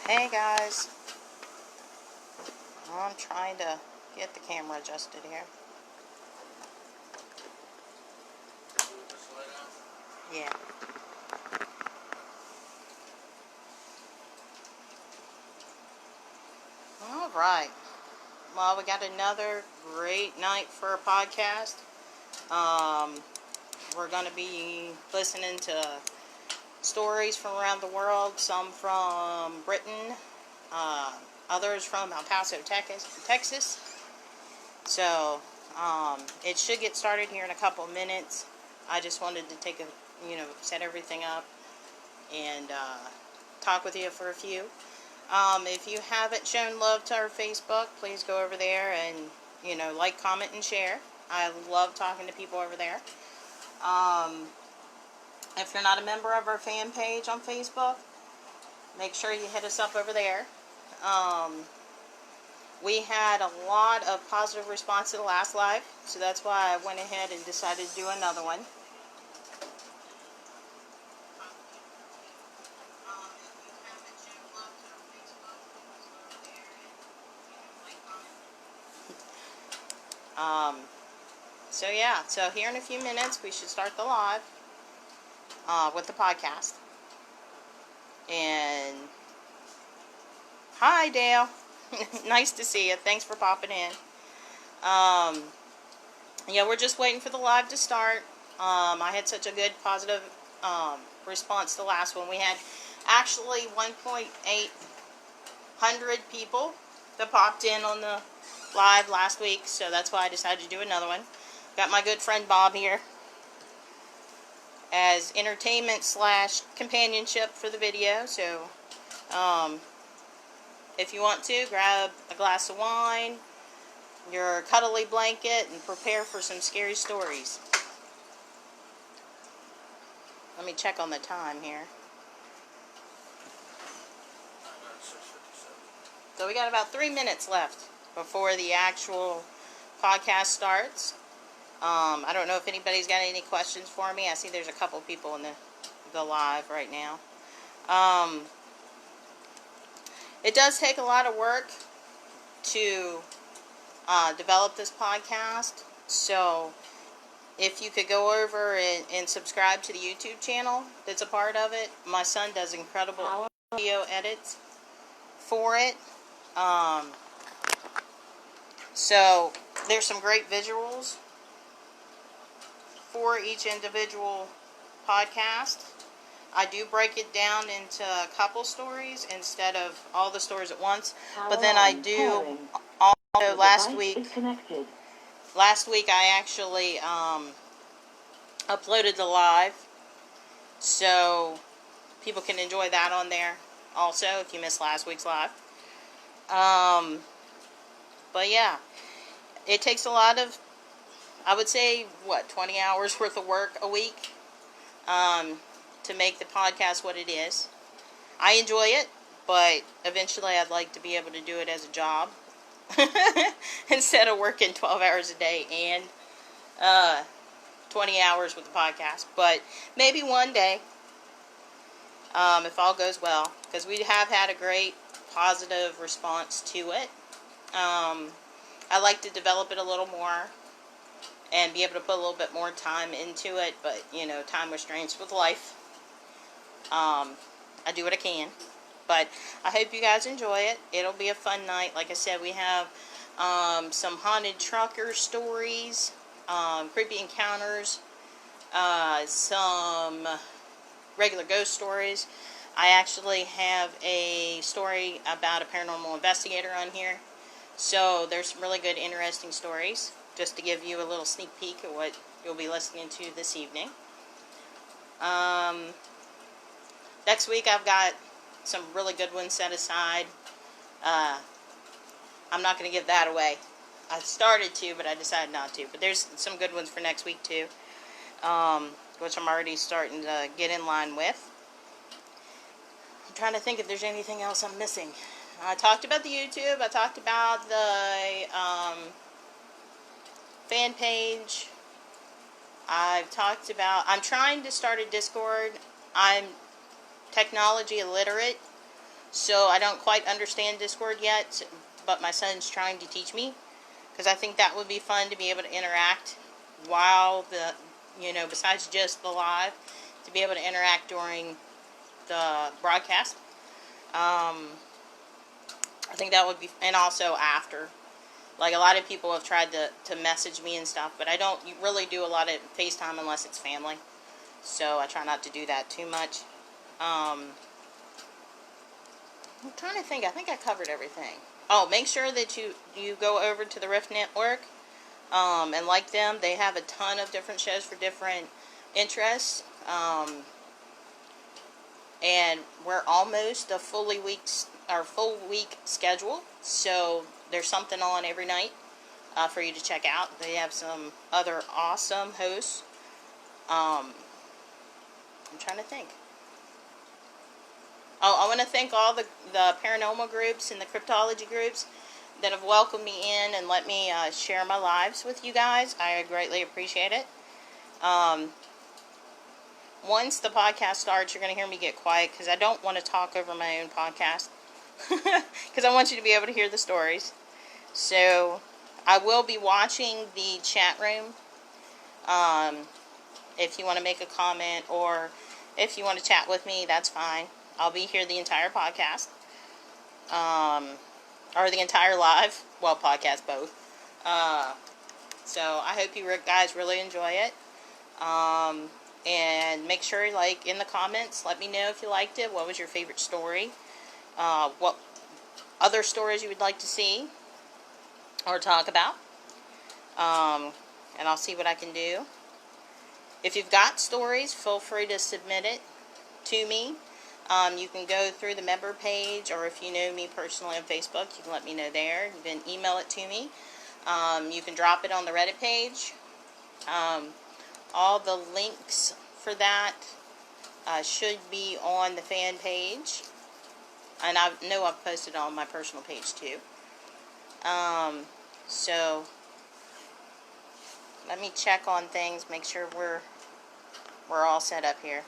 Hey guys, I'm trying to get the camera adjusted here. Yeah. All right. Well, we got another great night for a podcast. We're going to be listening to stories from around the world, some from Britain, others from El Paso, Texas. So, it should get started here in a couple of minutes. I just wanted to set everything up and talk with you for a few. If you haven't shown love to our Facebook, please go over there and, like, comment, and share. I love talking to people over there. If you're not a member of our fan page on Facebook, make sure you hit us up over there. We had a lot of positive response to the last live, so that's why I went ahead and decided to do another one. So here in a few minutes, we should start the live with the podcast. And hi, Dale. Nice to see you. Thanks for popping in. We're just waiting for the live to start. I had such a good positive response to the last one. We had actually 1,800 people that popped in on the live last week, so that's why I decided to do another one. Got my good friend Bob here as entertainment / companionship for the video. So if you want to, grab a glass of wine, your cuddly blanket, and prepare for some scary stories. Let me check on the time here. So we got about 3 minutes left before the actual podcast starts. I don't know if anybody's got any questions for me. I see there's a couple people in the live right now. It does take a lot of work to develop this podcast. So if you could go over and subscribe to the YouTube channel that's a part of it. My son does incredible video edits for it. So there's some great visuals for each individual podcast. I do break it down into a couple stories instead of all the stories at once. But then I do also last week I actually uploaded the live, so people can enjoy that on there also if you missed last week's live. But yeah, it takes a lot of, I would say, 20 hours worth of work a week to make the podcast what it is. I enjoy it, but eventually I'd like to be able to do it as a job instead of working 12 hours a day and 20 hours with the podcast. But maybe one day, if all goes well, because we have had a great positive response to it. I like to develop it a little more and be able to put a little bit more time into it, but time restraints with life. I do what I can, but I hope you guys enjoy it. It'll be a fun night. Like I said, we have some haunted trucker stories, creepy encounters, some regular ghost stories. I actually have a story about a paranormal investigator on here. So there's some really good, interesting stories, just to give you a little sneak peek at what you'll be listening to this evening. Next week I've got some really good ones set aside. I'm not going to give that away. I started to, but I decided not to. But there's some good ones for next week too, which I'm already starting to get in line with. I'm trying to think if there's anything else I'm missing. I talked about the YouTube. I talked about the fan page. I'm trying to start a Discord. I'm technology illiterate, So I don't quite understand Discord yet, but my son's trying to teach me, because I think that would be fun to be able to interact while besides just the live, to be able to interact during the broadcast. I think that would be, and also after. Like, a lot of people have tried to message me and stuff, but I don't really do a lot of FaceTime unless it's family. So I try not to do that too much. I'm trying to think. I think I covered everything. Oh, make sure that you go over to the Rift Network and like them. They have a ton of different shows for different interests. And we're almost a full week schedule, so there's something on every night for you to check out. They have some other awesome hosts. I'm trying to think. Oh, I want to thank all the paranormal groups and the cryptology groups that have welcomed me in and let me share my lives with you guys. I greatly appreciate it. Once the podcast starts, you're going to hear me get quiet, because I don't want to talk over my own podcast. Because I want you to be able to hear the stories. So, I will be watching the chat room. If you want to make a comment, or if you want to chat with me, that's fine. I'll be here the entire podcast. Or the entire live. Well, podcast, both. So, I hope you guys really enjoy it. And make sure, like, in the comments, let me know if you liked it. What was your favorite story? What other stories you would like to see or talk about? And I'll see what I can do. If you've got stories, feel free to submit it to me. You can go through the member page, or if you know me personally on Facebook, you can let me know there. You can email it to me. You can drop it on the Reddit page. All the links for that should be on the fan page. And I know I've posted it on my personal page too. So, let me check on things, make sure we're all set up here.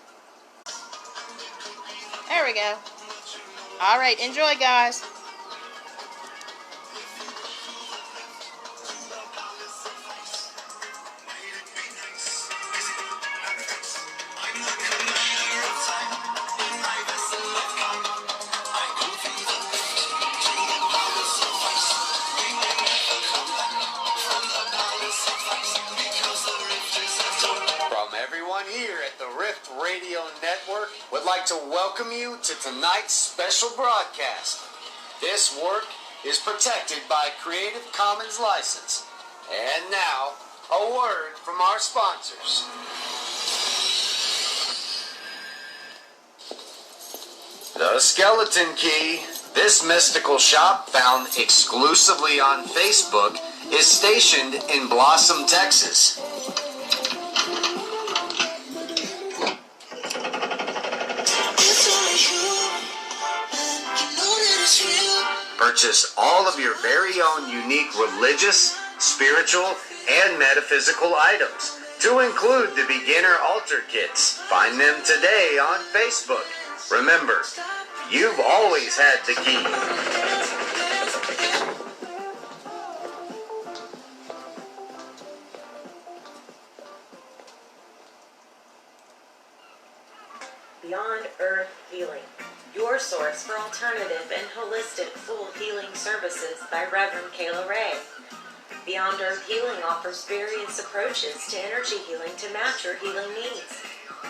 There we go. Alright, enjoy, guys. Here at the Rift Radio Network would like to welcome you to tonight's special broadcast. This work is protected by Creative Commons license. And now, a word from our sponsors. The Skeleton Key. This mystical shop, found exclusively on Facebook, is stationed in Blossom, Texas. Purchase all of your very own unique religious, spiritual, and metaphysical items, to include the beginner altar kits. Find them today on Facebook. Remember, you've always had the key. Beyond Earth Healing, your source for alternative and holistic full healing services by Reverend Kayla Ray. Beyond Earth Healing offers various approaches to energy healing to match your healing needs.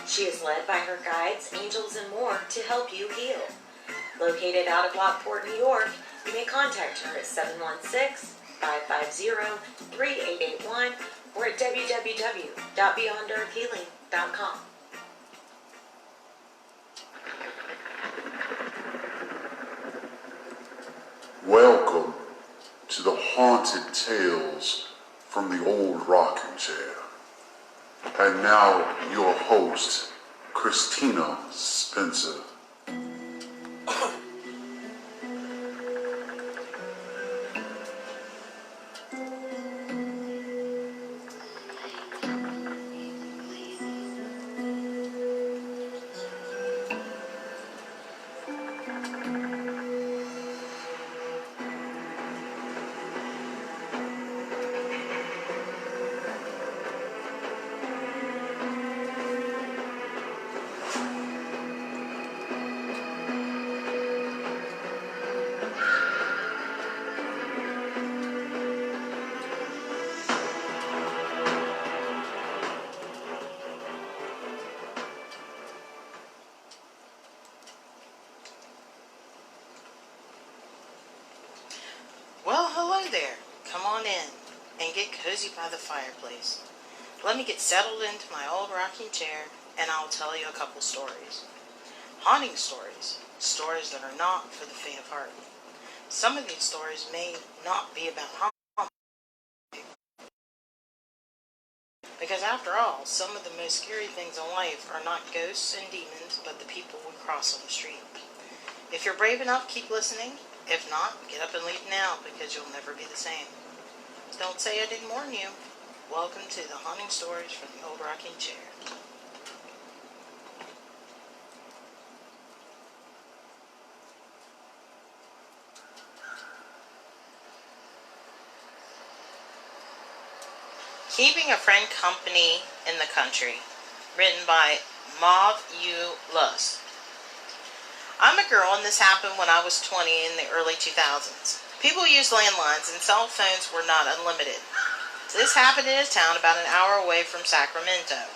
She is led by her guides, angels, and more to help you heal. Located out of Lockport, New York, you may contact her at 716-550-3881 or at www.beyondearthhealing.com. Welcome to the haunted tales from the old rocking chair. And now your host, Christina Spencer. Hello there. Come on in and get cozy by the fireplace. Let me get settled into my old rocking chair and I'll tell you a couple stories. Haunting stories. Stories that are not for the faint of heart. Some of these stories may not be about haunting. Because after all, some of the most scary things in life are not ghosts and demons, but the people we cross on the street. If you're brave enough, keep listening. If not, get up and leave now, because you'll never be the same. Don't say I didn't warn you. Welcome to the Haunting Stories from the Old Rocking Chair. Keeping a Friend Company in the Country, written by Mauve U. Luss. I'm a girl, and this happened when I was 20 in the early 2000s. People used landlines, and cell phones were not unlimited. This happened in a town about an hour away from Sacramento.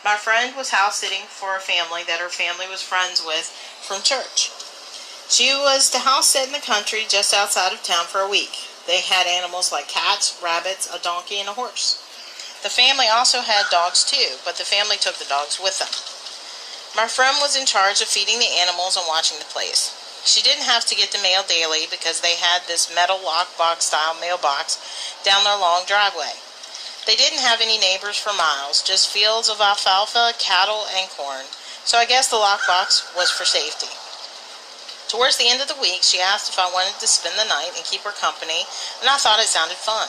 My friend was house sitting for a family that her family was friends with from church. She was to house sit in the country just outside of town for a week. They had animals like cats, rabbits, a donkey, and a horse. The family also had dogs too, but the family took the dogs with them. My friend was in charge of feeding the animals and watching the place. She didn't have to get the mail daily because they had this metal lockbox style mailbox down their long driveway. They didn't have any neighbors for miles, just fields of alfalfa, cattle, and corn, so I guess the lockbox was for safety. Towards the end of the week, she asked if I wanted to spend the night and keep her company, and I thought it sounded fun.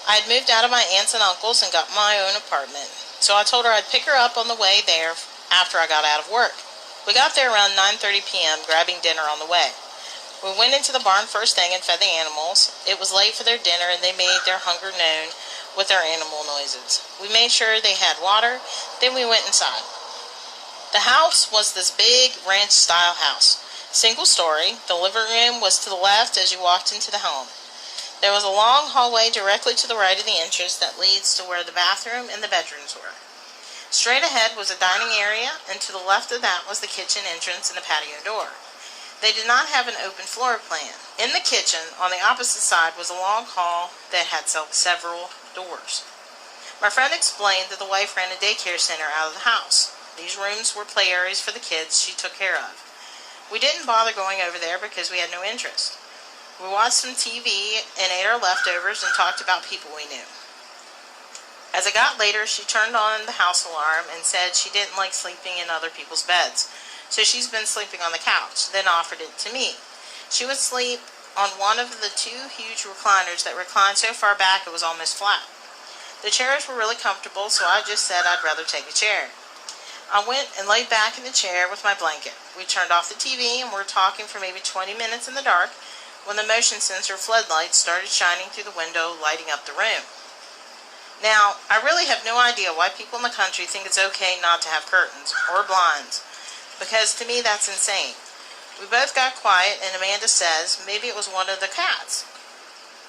I had moved out of my aunts and uncles and got my own apartment, so I told her I'd pick her up on the way there after I got out of work. We got there around 9:30 p.m., grabbing dinner on the way. We went into the barn first thing and fed the animals. It was late for their dinner, and they made their hunger known with their animal noises. We made sure they had water, then we went inside. The house was this big ranch-style house. Single story. The living room was to the left as you walked into the home. There was a long hallway directly to the right of the entrance that leads to where the bathroom and the bedrooms were. Straight ahead was a dining area, and to the left of that was the kitchen entrance and the patio door. They did not have an open floor plan. In the kitchen, on the opposite side, was a long hall that had several doors. My friend explained that the wife ran a daycare center out of the house. These rooms were play areas for the kids she took care of. We didn't bother going over there because we had no interest. We watched some TV and ate our leftovers and talked about people we knew. As it got later, she turned on the house alarm and said she didn't like sleeping in other people's beds, so she's been sleeping on the couch, then offered it to me. She would sleep on one of the two huge recliners that reclined so far back it was almost flat. The chairs were really comfortable, so I just said I'd rather take a chair. I went and laid back in the chair with my blanket. We turned off the TV and were talking for maybe 20 minutes in the dark when the motion sensor floodlights started shining through the window, lighting up the room. Now, I really have no idea why people in the country think it's okay not to have curtains or blinds, because to me that's insane. We both got quiet and Amanda says maybe it was one of the cats.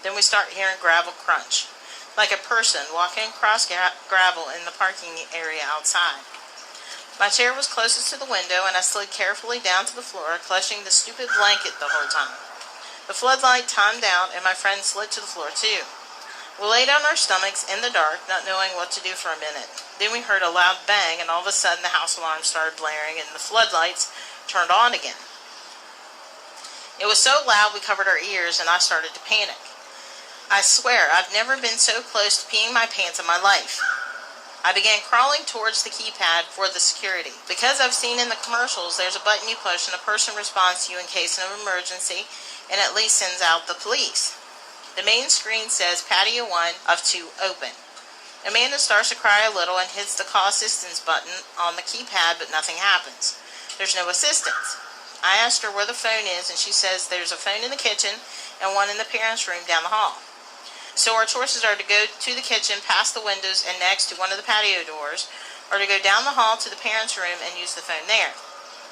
Then we start hearing gravel crunch, like a person walking across gravel in the parking area outside. My chair was closest to the window and I slid carefully down to the floor, clutching the stupid blanket the whole time. The floodlight timed out and my friend slid to the floor too. We laid on our stomachs in the dark, not knowing what to do for a minute. Then we heard a loud bang, and all of a sudden the house alarm started blaring and the floodlights turned on again. It was so loud we covered our ears and I started to panic. I swear, I've never been so close to peeing my pants in my life. I began crawling towards the keypad for the security. Because I've seen in the commercials, there's a button you push and a person responds to you in case of an emergency and at least sends out the police. The main screen says patio 1 of 2 open. Amanda starts to cry a little and hits the call assistance button on the keypad, but nothing happens. There's no assistance. I asked her where the phone is, and she says there's a phone in the kitchen and one in the parents' room down the hall. So our choices are to go to the kitchen, past the windows, and next to one of the patio doors, or to go down the hall to the parents' room and use the phone there.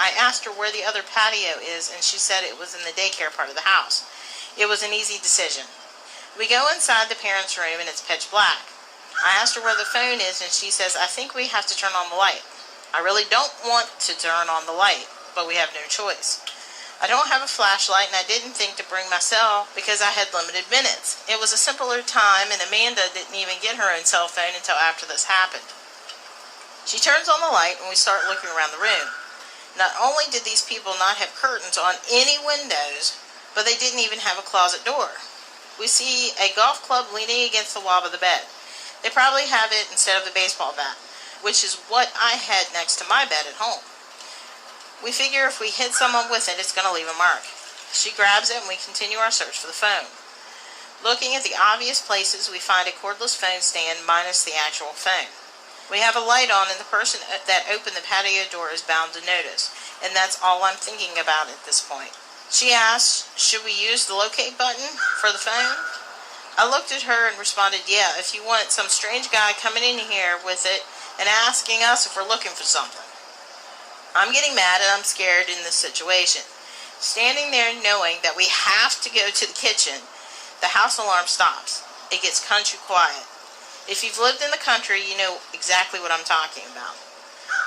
I asked her where the other patio is, and she said it was in the daycare part of the house. It was an easy decision. We go inside the parents' room and it's pitch black. I asked her where the phone is and she says, I think we have to turn on the light. I really don't want to turn on the light, but we have no choice. I don't have a flashlight, and I didn't think to bring my cell because I had limited minutes. It was a simpler time, and Amanda didn't even get her own cell phone until after this happened. She turns on the light, and we start looking around the room. Not only did these people not have curtains on any windows, but they didn't even have a closet door. We see a golf club leaning against the wall of the bed. They probably have it instead of the baseball bat, which is what I had next to my bed at home. We figure if we hit someone with it, it's going to leave a mark. She grabs it, and we continue our search for the phone. Looking at the obvious places, we find a cordless phone stand minus the actual phone. We have a light on, and the person that opened the patio door is bound to notice, and that's all I'm thinking about at this point. She asks, should we use the locate button for the phone? I looked at her and responded, yeah, if you want some strange guy coming in here with it and asking us if we're looking for something. I'm getting mad and I'm scared in this situation. Standing there knowing that we have to go to the kitchen, the house alarm stops. It gets country quiet. If you've lived in the country, you know exactly what I'm talking about.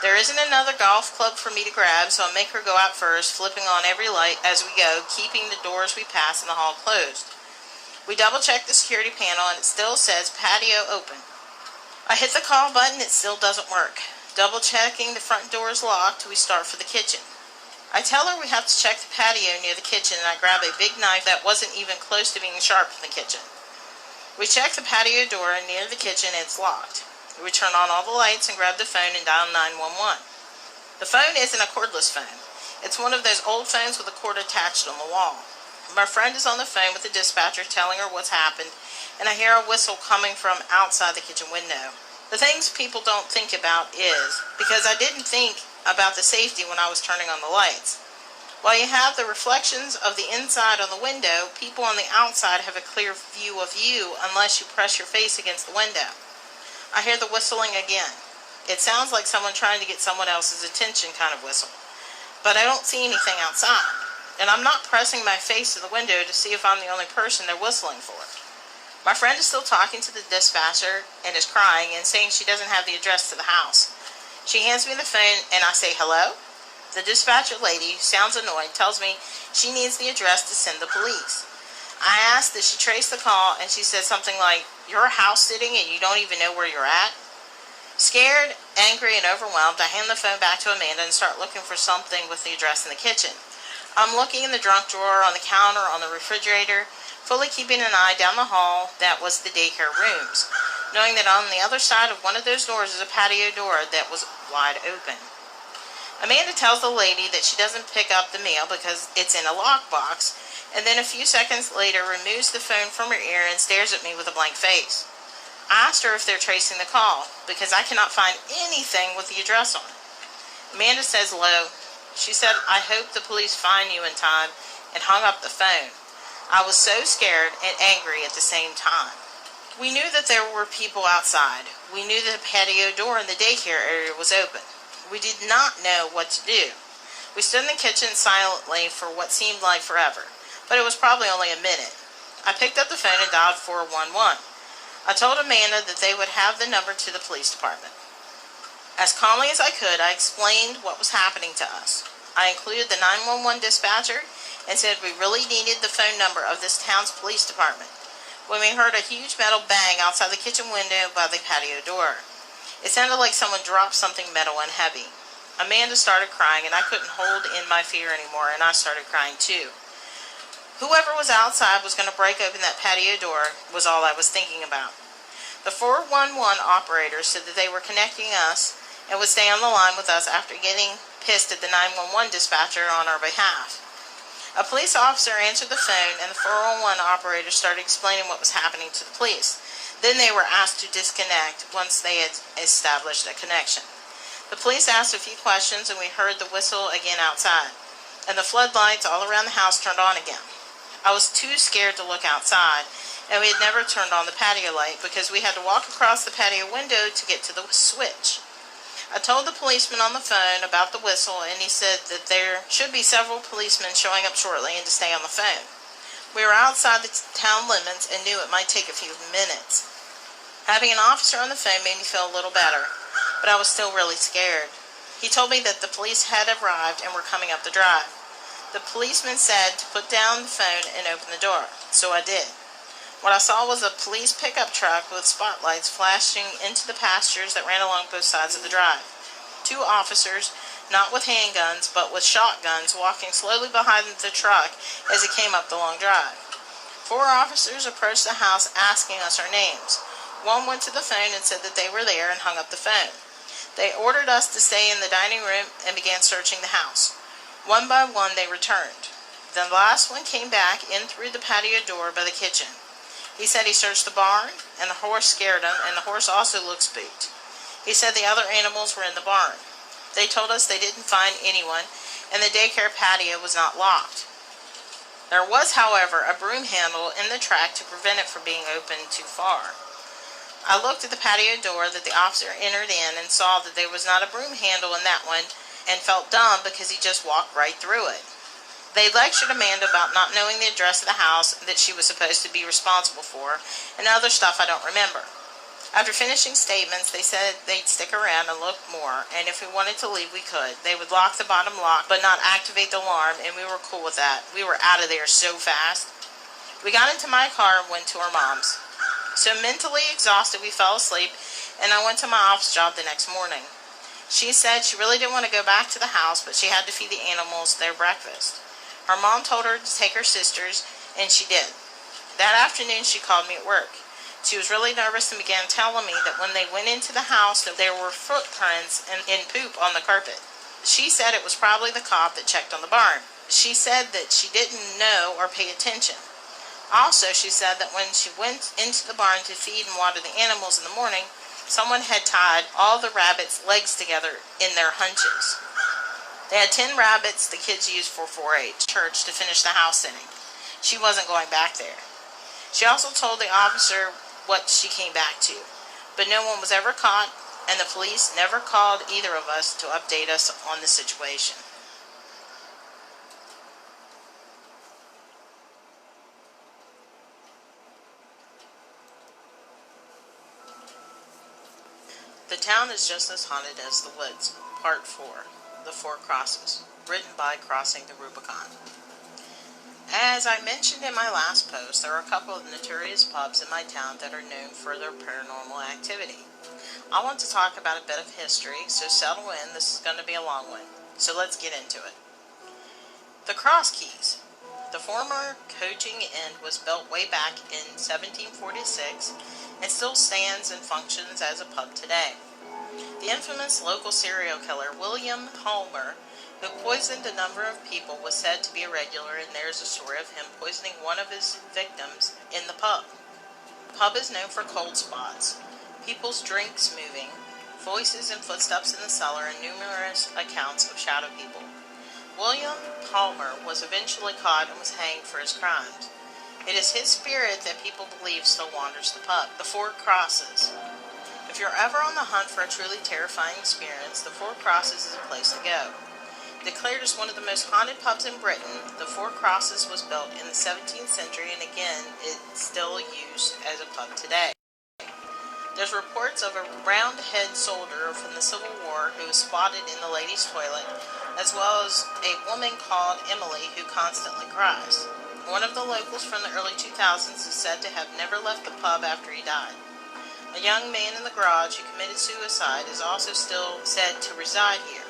There isn't another golf club for me to grab, so I make her go out first, flipping on every light as we go, keeping the doors we pass in the hall closed. We double check the security panel, and it still says patio open. I hit the call button, it still doesn't work. Double checking the front door is locked, we start for the kitchen. I tell her we have to check the patio near the kitchen, and I grab a big knife that wasn't even close to being sharp in the kitchen. We check the patio door near the kitchen, and it's locked. We turn on all the lights and grab the phone and dial 911. The phone isn't a cordless phone. It's one of those old phones with a cord attached on the wall. My friend is on the phone with the dispatcher telling her what's happened, and I hear a whistle coming from outside the kitchen window. The things people don't think about is, because I didn't think about the safety when I was turning on the lights. While you have the reflections of the inside on the window, people on the outside have a clear view of you unless you press your face against the window. I hear the whistling again. It sounds like someone trying to get someone else's attention kind of whistle. But I don't see anything outside. And I'm not pressing my face to the window to see if I'm the only person they're whistling for. My friend is still talking to the dispatcher and is crying and saying she doesn't have the address to the house. She hands me the phone and I say, hello? The dispatcher lady, who sounds annoyed, tells me she needs the address to send the police. I asked, did she trace the call, and she said something like, you're house sitting and you don't even know where you're at? Scared, angry, and overwhelmed, I hand the phone back to Amanda and start looking for something with the address in the kitchen. I'm looking in the junk drawer, on the counter, on the refrigerator, fully keeping an eye down the hall that was the daycare rooms, knowing that on the other side of one of those doors is a patio door that was wide open. Amanda tells the lady that she doesn't pick up the mail because it's in a lockbox, and then a few seconds later removes the phone from her ear and stares at me with a blank face. I asked her if they're tracing the call, because I cannot find anything with the address on it. Amanda says low, she said, I hope the police find you in time, and hung up the phone. I was so scared and angry at the same time. We knew that there were people outside. We knew that the patio door in the daycare area was open. We did not know what to do. We stood in the kitchen silently for what seemed like forever, but it was probably only a minute. I picked up the phone and dialed 411. I told Amanda that they would have the number to the police department. As calmly as I could, I explained what was happening to us. I included the 911 dispatcher and said we really needed the phone number of this town's police department when we heard a huge metal bang outside the kitchen window by the patio door. It sounded like someone dropped something metal and heavy. Amanda started crying, and I couldn't hold in my fear anymore, and I started crying too. Whoever was outside was going to break open that patio door was all I was thinking about. The 411 operator said that they were connecting us and would stay on the line with us after getting pissed at the 911 dispatcher on our behalf. A police officer answered the phone, and the 411 operator started explaining what was happening to the police. Then they were asked to disconnect once they had established a connection. The police asked a few questions, and we heard the whistle again outside, and the floodlights all around the house turned on again. I was too scared to look outside, and we had never turned on the patio light because we had to walk across the patio window to get to the switch. I told the policeman on the phone about the whistle, and he said that there should be several policemen showing up shortly and to stay on the phone. We were outside the town limits and knew it might take a few minutes. Having an officer on the phone made me feel a little better, but I was still really scared. He told me that the police had arrived and were coming up the drive. The policeman said to put down the phone and open the door, so I did. What I saw was a police pickup truck with spotlights flashing into the pastures that ran along both sides of the drive. 2 officers, not with handguns, but with shotguns, walking slowly behind the truck as it came up the long drive. 4 officers approached the house asking us our names. One went to the phone and said that they were there and hung up the phone. They ordered us to stay in the dining room and began searching the house. One by one they returned. The last one came back in through the patio door by the kitchen. He said he searched the barn, and the horse scared him, and the horse also looked spooked. He said the other animals were in the barn. They told us they didn't find anyone, and the daycare patio was not locked. There was, however, a broom handle in the track to prevent it from being opened too far. I looked at the patio door that the officer entered in and saw that there was not a broom handle in that one, and felt dumb because he just walked right through it. They lectured Amanda about not knowing the address of the house that she was supposed to be responsible for, and other stuff I don't remember. After finishing statements, they said they'd stick around and look more, and if we wanted to leave, we could. They would lock the bottom lock, but not activate the alarm, and we were cool with that. We were out of there so fast. We got into my car and went to our mom's. So mentally exhausted, we fell asleep, and I went to my office job the next morning. She said she really didn't want to go back to the house, but she had to feed the animals their breakfast. Her mom told her to take her sisters, and she did. That afternoon, she called me at work. She was really nervous and began telling me that when they went into the house, that there were footprints and poop on the carpet. She said it was probably the cop that checked on the barn. She said that she didn't know or pay attention. Also, she said that when she went into the barn to feed and water the animals in the morning, someone had tied all the rabbits' legs together in their hunches. They had 10 rabbits the kids used for 4-H church to finish the house sitting. She wasn't going back there. She also told the officer what she came back to, but no one was ever caught, and the police never called either of us to update us on the situation. The town is just as haunted as the woods. Part 4. The 4 Crosses. Written by Crossing the Rubicon. As I mentioned in my last post, there are a couple of notorious pubs in my town that are known for their paranormal activity. I want to talk about a bit of history, so settle in. This is going to be a long one. So let's get into it. The Cross Keys. The former Coaching Inn was built way back in 1746 and still stands and functions as a pub today. The infamous local serial killer William Palmer, who poisoned a number of people, was said to be a regular, and there is a story of him poisoning one of his victims in the pub. The pub is known for cold spots, people's drinks moving, voices and footsteps in the cellar, and numerous accounts of shadow people. William Palmer was eventually caught and was hanged for his crimes. It is his spirit that people believe still wanders the pub. The 4 Crosses. If you're ever on the hunt for a truly terrifying experience, the 4 Crosses is a place to go. Declared as one of the most haunted pubs in Britain, the 4 Crosses was built in the 17th century, and again, it's still used as a pub today. There's reports of a round-head soldier from the Civil War who was spotted in the ladies' toilet, as well as a woman called Emily who constantly cries. One of the locals from the early 2000s is said to have never left the pub after he died. A young man in the garage who committed suicide is also still said to reside here.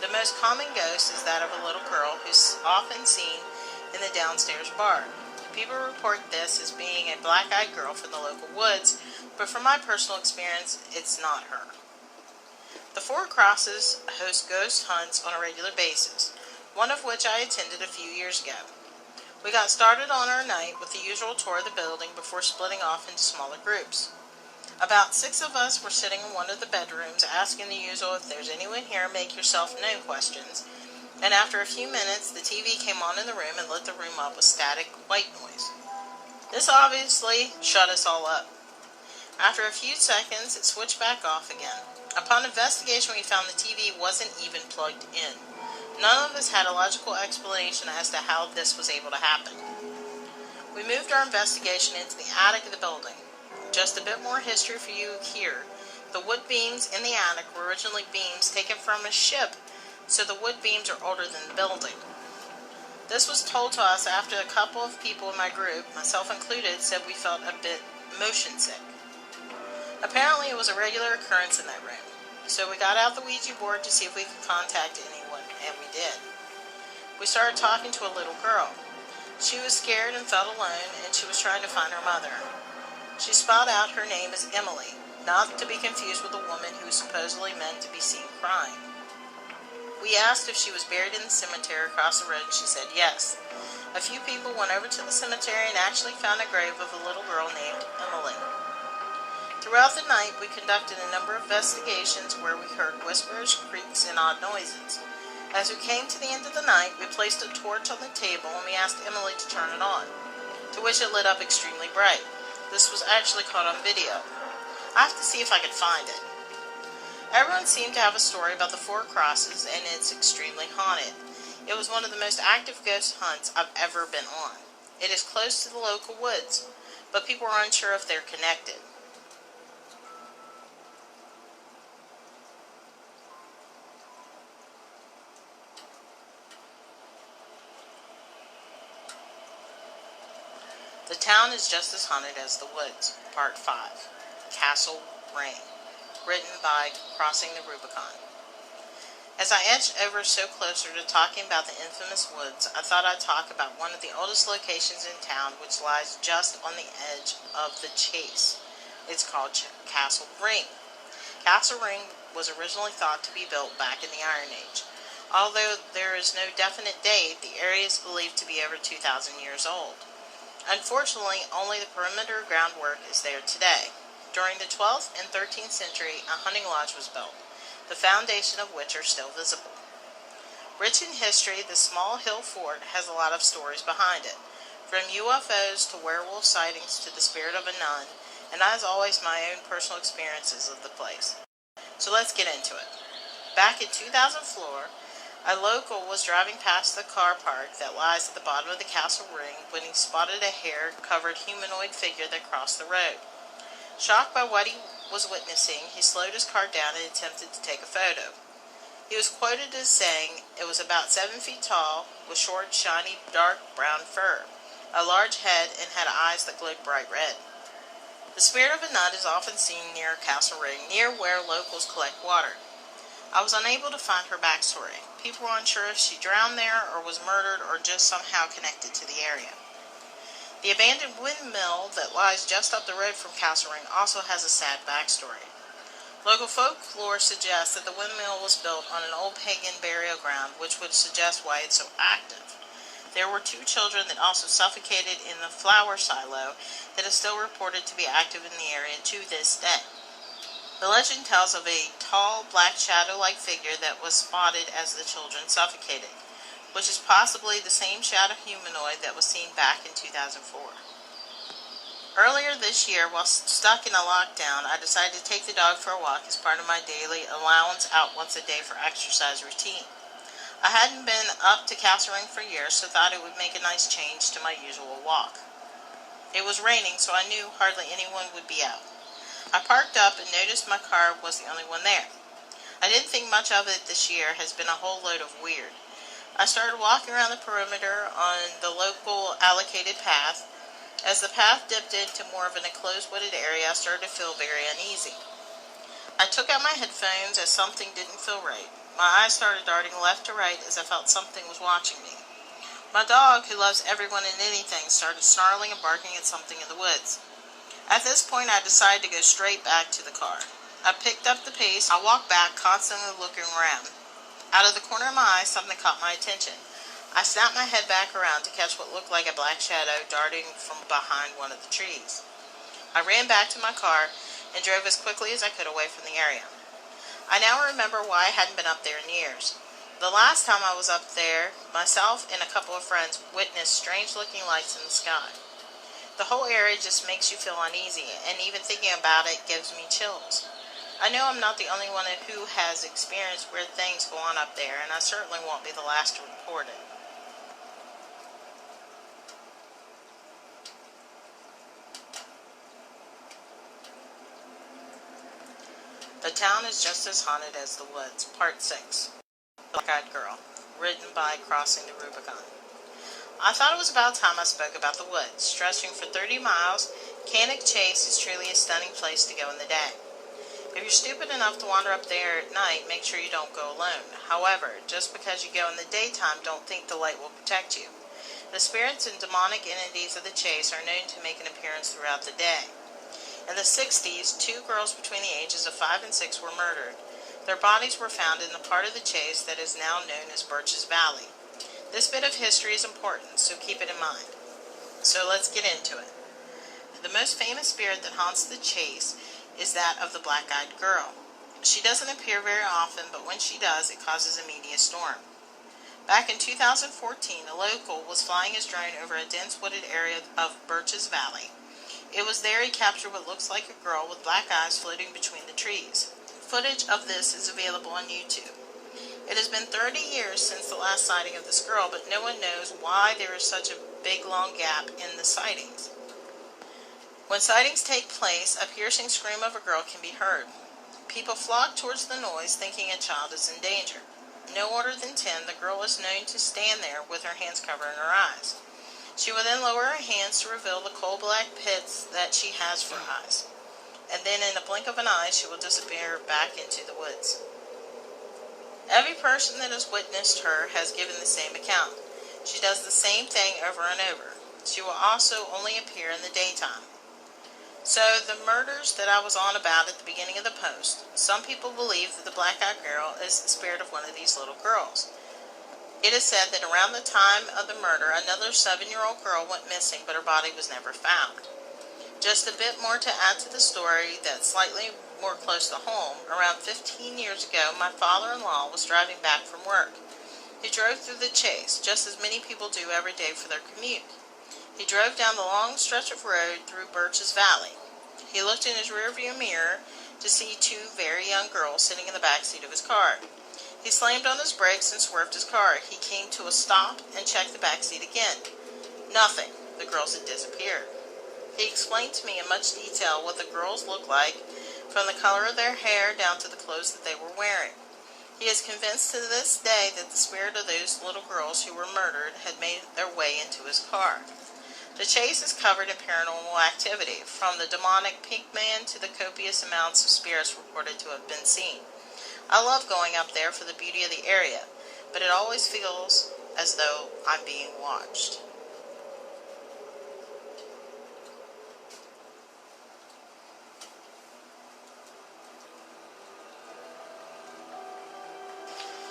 The most common ghost is that of a little girl who's often seen in the downstairs bar. People report this as being a black-eyed girl from the local woods, but from my personal experience, it's not her. The 4 Crosses host ghost hunts on a regular basis, one of which I attended a few years ago. We got started on our night with the usual tour of the building before splitting off into smaller groups. About 6 of us were sitting in one of the bedrooms asking the usual "if there's anyone here, make yourself known" questions, and after a few minutes the TV came on in the room and lit the room up with static white noise. This obviously shut us all up. After a few seconds it switched back off again. Upon investigation we found the TV wasn't even plugged in. None of us had a logical explanation as to how this was able to happen. We moved our investigation into the attic of the building. Just a bit more history for you here. The wood beams in the attic were originally beams taken from a ship, so the wood beams are older than the building. This was told to us after a couple of people in my group, myself included, said we felt a bit motion sick. Apparently it was a regular occurrence in that room, so we got out the Ouija board to see if we could contact anyone, and we did. We started talking to a little girl. She was scared and felt alone, and she was trying to find her mother. She spelled out her name as Emily, not to be confused with the woman who was supposedly meant to be seen crying. We asked if she was buried in the cemetery across the road, and she said yes. A few people went over to the cemetery and actually found a grave of a little girl named Emily. Throughout the night, we conducted a number of investigations where we heard whispers, creaks, and odd noises. As we came to the end of the night, we placed a torch on the table and we asked Emily to turn it on, to which it lit up extremely bright. This was actually caught on video. I have to see if I can find it. Everyone seemed to have a story about the Four Crosses, and it's extremely haunted. It was one of the most active ghost hunts I've ever been on. It is close to the local woods, but people are unsure if they're connected. The town is just as haunted as the woods. Part 5. Castle Ring. Written by Crossing the Rubicon. As I edged ever so closer to talking about the infamous woods, I thought I'd talk about one of the oldest locations in town, which lies just on the edge of the Chase. It's called Castle Ring. Castle Ring was originally thought to be built back in the Iron Age. Although there is no definite date, the area is believed to be over 2,000 years old. Unfortunately, only the perimeter groundwork is there today. During the 12th and 13th century, a hunting lodge was built, the foundation of which are still visible. Rich in history, the small hill fort has a lot of stories behind it, from UFOs to werewolf sightings to the spirit of a nun, and as always, my own personal experiences of the place. So let's get into it. Back in 2004, a local was driving past the car park that lies at the bottom of the castle ring when he spotted a hair-covered humanoid figure that crossed the road. Shocked by what he was witnessing, he slowed his car down and attempted to take a photo. He was quoted as saying it was about 7 feet tall, with short, shiny, dark brown fur, a large head, and had eyes that glowed bright red. The spirit of a nun is often seen near Castle Ring, near where locals collect water. I was unable to find her backstory. People were unsure if she drowned there or was murdered or just somehow connected to the area. The abandoned windmill that lies just up the road from Castle Ring also has a sad backstory. Local folklore suggests that the windmill was built on an old pagan burial ground, which would suggest why it's so active. There were 2 children that also suffocated in the flour silo that is still reported to be active in the area to this day. The legend tells of a tall, black shadow-like figure that was spotted as the children suffocated, which is possibly the same shadow humanoid that was seen back in 2004. Earlier this year, while stuck in a lockdown, I decided to take the dog for a walk as part of my daily allowance out once a day for exercise routine. I hadn't been up to Castle Ring for years, so thought it would make a nice change to my usual walk. It was raining, so I knew hardly anyone would be out. I parked up and noticed my car was the only one there. I didn't think much of it. This year has been a whole load of weird. I started walking around the perimeter on the local allocated path. As the path dipped into more of an enclosed wooded area, I started to feel very uneasy. I took out my headphones as something didn't feel right. My eyes started darting left to right as I felt something was watching me. My dog, who loves everyone and anything, started snarling and barking at something in the woods. At this point, I decided to go straight back to the car. I picked up the pace. I walked back, constantly looking around. Out of the corner of my eye, something caught my attention. I snapped my head back around to catch what looked like a black shadow darting from behind one of the trees. I ran back to my car and drove as quickly as I could away from the area. I now remember why I hadn't been up there in years. The last time I was up there, myself and a couple of friends witnessed strange-looking lights in the sky. The whole area just makes you feel uneasy, and even thinking about it gives me chills. I know I'm not the only one who has experienced weird things go on up there, and I certainly won't be the last to report it. The town is just as haunted as the woods. Part 6. The Black-Eyed Girl. Written by Crossing the Rubicon. I thought it was about time I spoke about the woods. Stretching for 30 miles, Cannock Chase is truly a stunning place to go in the day. If you're stupid enough to wander up there at night, make sure you don't go alone. However, just because you go in the daytime, don't think the light will protect you. The spirits and demonic entities of the chase are known to make an appearance throughout the day. In the 60s, 2 girls between the ages of 5 and 6 were murdered. Their bodies were found in the part of the chase that is now known as Birches Valley. This bit of history is important, so keep it in mind. So let's get into it. The most famous spirit that haunts the chase is that of the black-eyed girl. She doesn't appear very often, but when she does, it causes a media storm. Back in 2014, a local was flying his drone over a dense wooded area of Birches Valley. It was there he captured what looks like a girl with black eyes floating between the trees. Footage of this is available on YouTube. It has been 30 years since the last sighting of this girl, but no one knows why there is such a big long gap in the sightings. When sightings take place, a piercing scream of a girl can be heard. People flock towards the noise, thinking a child is in danger. No older than 10, the girl is known to stand there with her hands covering her eyes. She will then lower her hands to reveal the coal-black pits that she has for eyes. And then in a blink of an eye, she will disappear back into the woods. Every person that has witnessed her has given the same account. She does the same thing over and over. She will also only appear in the daytime. So, the murders that I was on about at the beginning of the post, some people believe that the black-eyed girl is the spirit of one of these little girls. It is said that around the time of the murder, another 7-year-old girl went missing, but her body was never found. Just a bit more to add to the story that's slightly more close to home. Around 15 years ago, my father-in-law was driving back from work. He drove through the chase, just as many people do every day for their commute. He drove down the long stretch of road through Birches Valley. He looked in his rearview mirror to see 2 very young girls sitting in the back seat of his car. He slammed on his brakes and swerved his car. He came to a stop and checked the back seat again. Nothing. The girls had disappeared. He explained to me in much detail what the girls looked like, from the color of their hair down to the clothes that they were wearing. He is convinced to this day that the spirit of those little girls who were murdered had made their way into his car. The chase is covered in paranormal activity, from the demonic pink man to the copious amounts of spirits reported to have been seen. I love going up there for the beauty of the area, but it always feels as though I'm being watched.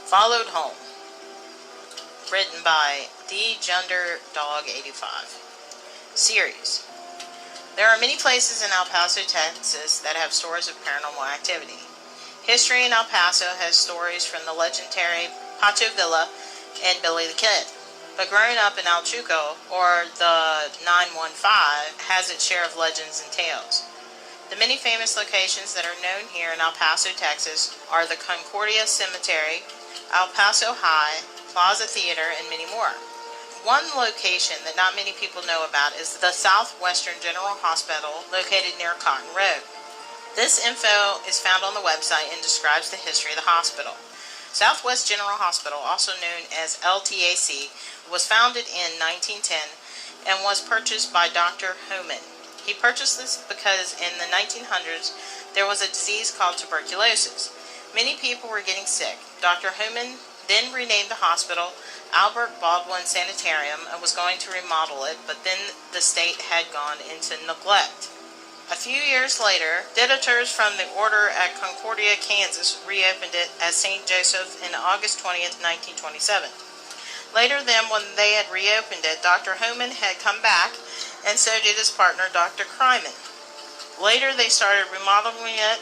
Followed Home, written by D. Junder Dog 85. Series. There are many places in El Paso, Texas that have stories of paranormal activity. History in El Paso has stories from the legendary Pacho Villa and Billy the Kid. But growing up in El Chuco, or the 915, has its share of legends and tales. The many famous locations that are known here in El Paso, Texas are the Concordia Cemetery, El Paso High, Plaza Theater, and many more. One location that not many people know about is the Southwestern General Hospital located near Cotton Road. This info is found on the website and describes the history of the hospital. Southwest General Hospital, also known as LTAC, was founded in 1910 and was purchased by Dr. Homan. He purchased this because in the 1900s there was a disease called tuberculosis. Many people were getting sick. Dr. Homan then renamed the hospital Albert Baldwin Sanitarium and was going to remodel it, but then the state had gone into neglect. A few years later, editors from the order at Concordia, Kansas, reopened it as St. Joseph in August 20th, 1927. Later then, when they had reopened it, Dr. Homan had come back, and so did his partner, Dr. Kryman. Later, they started remodeling it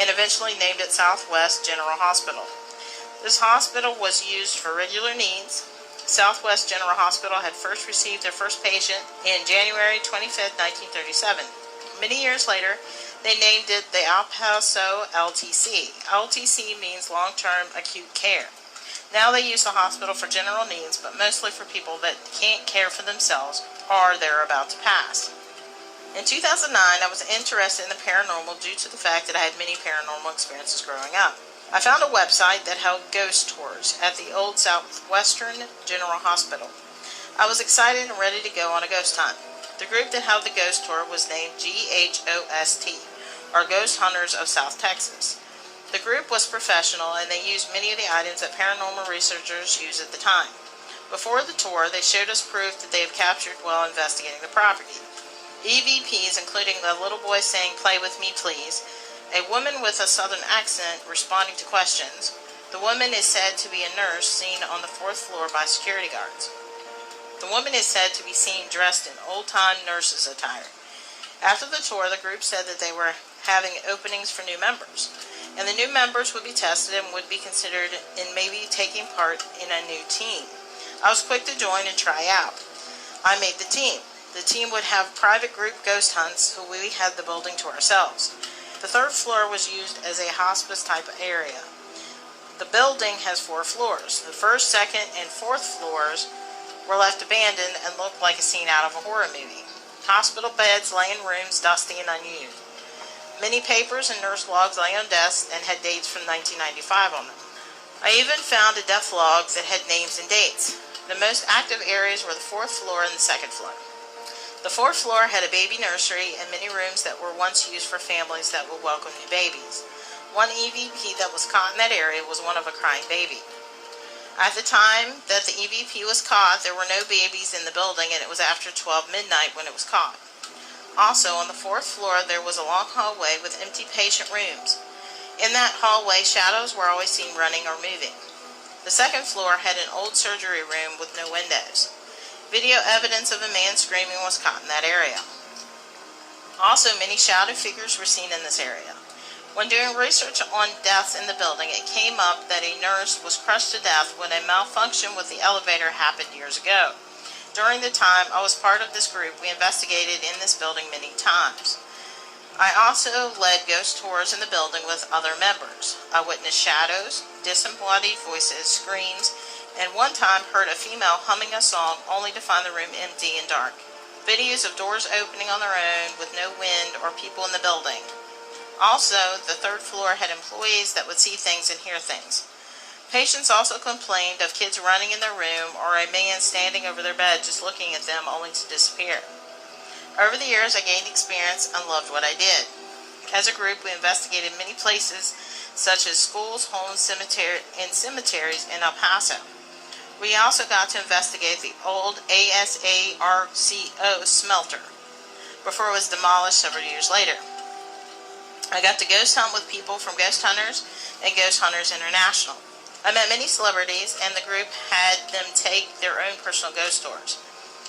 and eventually named it Southwest General Hospital. This hospital was used for regular needs. Southwest General Hospital had first received their first patient in January 25, 1937. Many years later, they named it the El Paso LTC. LTC means long-term acute care. Now they use the hospital for general needs, but mostly for people that can't care for themselves or they're about to pass. In 2009, I was interested in the paranormal due to the fact that I had many paranormal experiences growing up. I found a website that held ghost tours at the old Southwestern General Hospital. I was excited and ready to go on a ghost hunt. The group that held the ghost tour was named GHOST, or Ghost Hunters of South Texas. The group was professional and they used many of the items that paranormal researchers use at the time. Before the tour, they showed us proof that they have captured while investigating the property. EVPs, including the little boy saying, "Play with me, please," a woman with a southern accent responding to questions. The woman is said to be a nurse seen on the 4th floor by security guards. The woman is said to be seen dressed in old-time nurse's attire. After the tour, the group said that they were having openings for new members, and the new members would be tested and would be considered in maybe taking part in a new team. I was quick to join and try out. I made the team. The team would have private group ghost hunts, so we had the building to ourselves. The 3rd floor was used as a hospice type area. The building has 4 floors. The 1st, 2nd, and 4th floors were left abandoned and looked like a scene out of a horror movie. Hospital beds lay in rooms dusty and unused. Many papers and nurse logs lay on desks and had dates from 1995 on them. I even found a death log that had names and dates. The most active areas were the 4th floor and the 2nd floor. The 4th floor had a baby nursery and many rooms that were once used for families that would welcome new babies. One EVP that was caught in that area was one of a crying baby. At the time that the EVP was caught, there were no babies in the building, and it was after 12 midnight when it was caught. Also, on the 4th floor, there was a long hallway with empty patient rooms. In that hallway, shadows were always seen running or moving. The 2nd floor had an old surgery room with no windows. Video evidence of a man screaming was caught in that area. Also, many shadow figures were seen in this area. When doing research on deaths in the building, it came up that a nurse was crushed to death when a malfunction with the elevator happened years ago. During the time I was part of this group, we investigated in this building many times. I also led ghost tours in the building with other members. I witnessed shadows, disembodied voices, screams, and one time heard a female humming a song only to find the room empty and dark. Videos of doors opening on their own with no wind or people in the building. Also, the 3rd floor had employees that would see things and hear things. Patients also complained of kids running in their room or a man standing over their bed just looking at them only to disappear. Over the years, I gained experience and loved what I did. As a group, we investigated many places such as schools, homes, cemeteries in El Paso. We also got to investigate the old ASARCO smelter before it was demolished several years later. I got to ghost hunt with people from Ghost Hunters and Ghost Hunters International. I met many celebrities, and the group had them take their own personal ghost tours.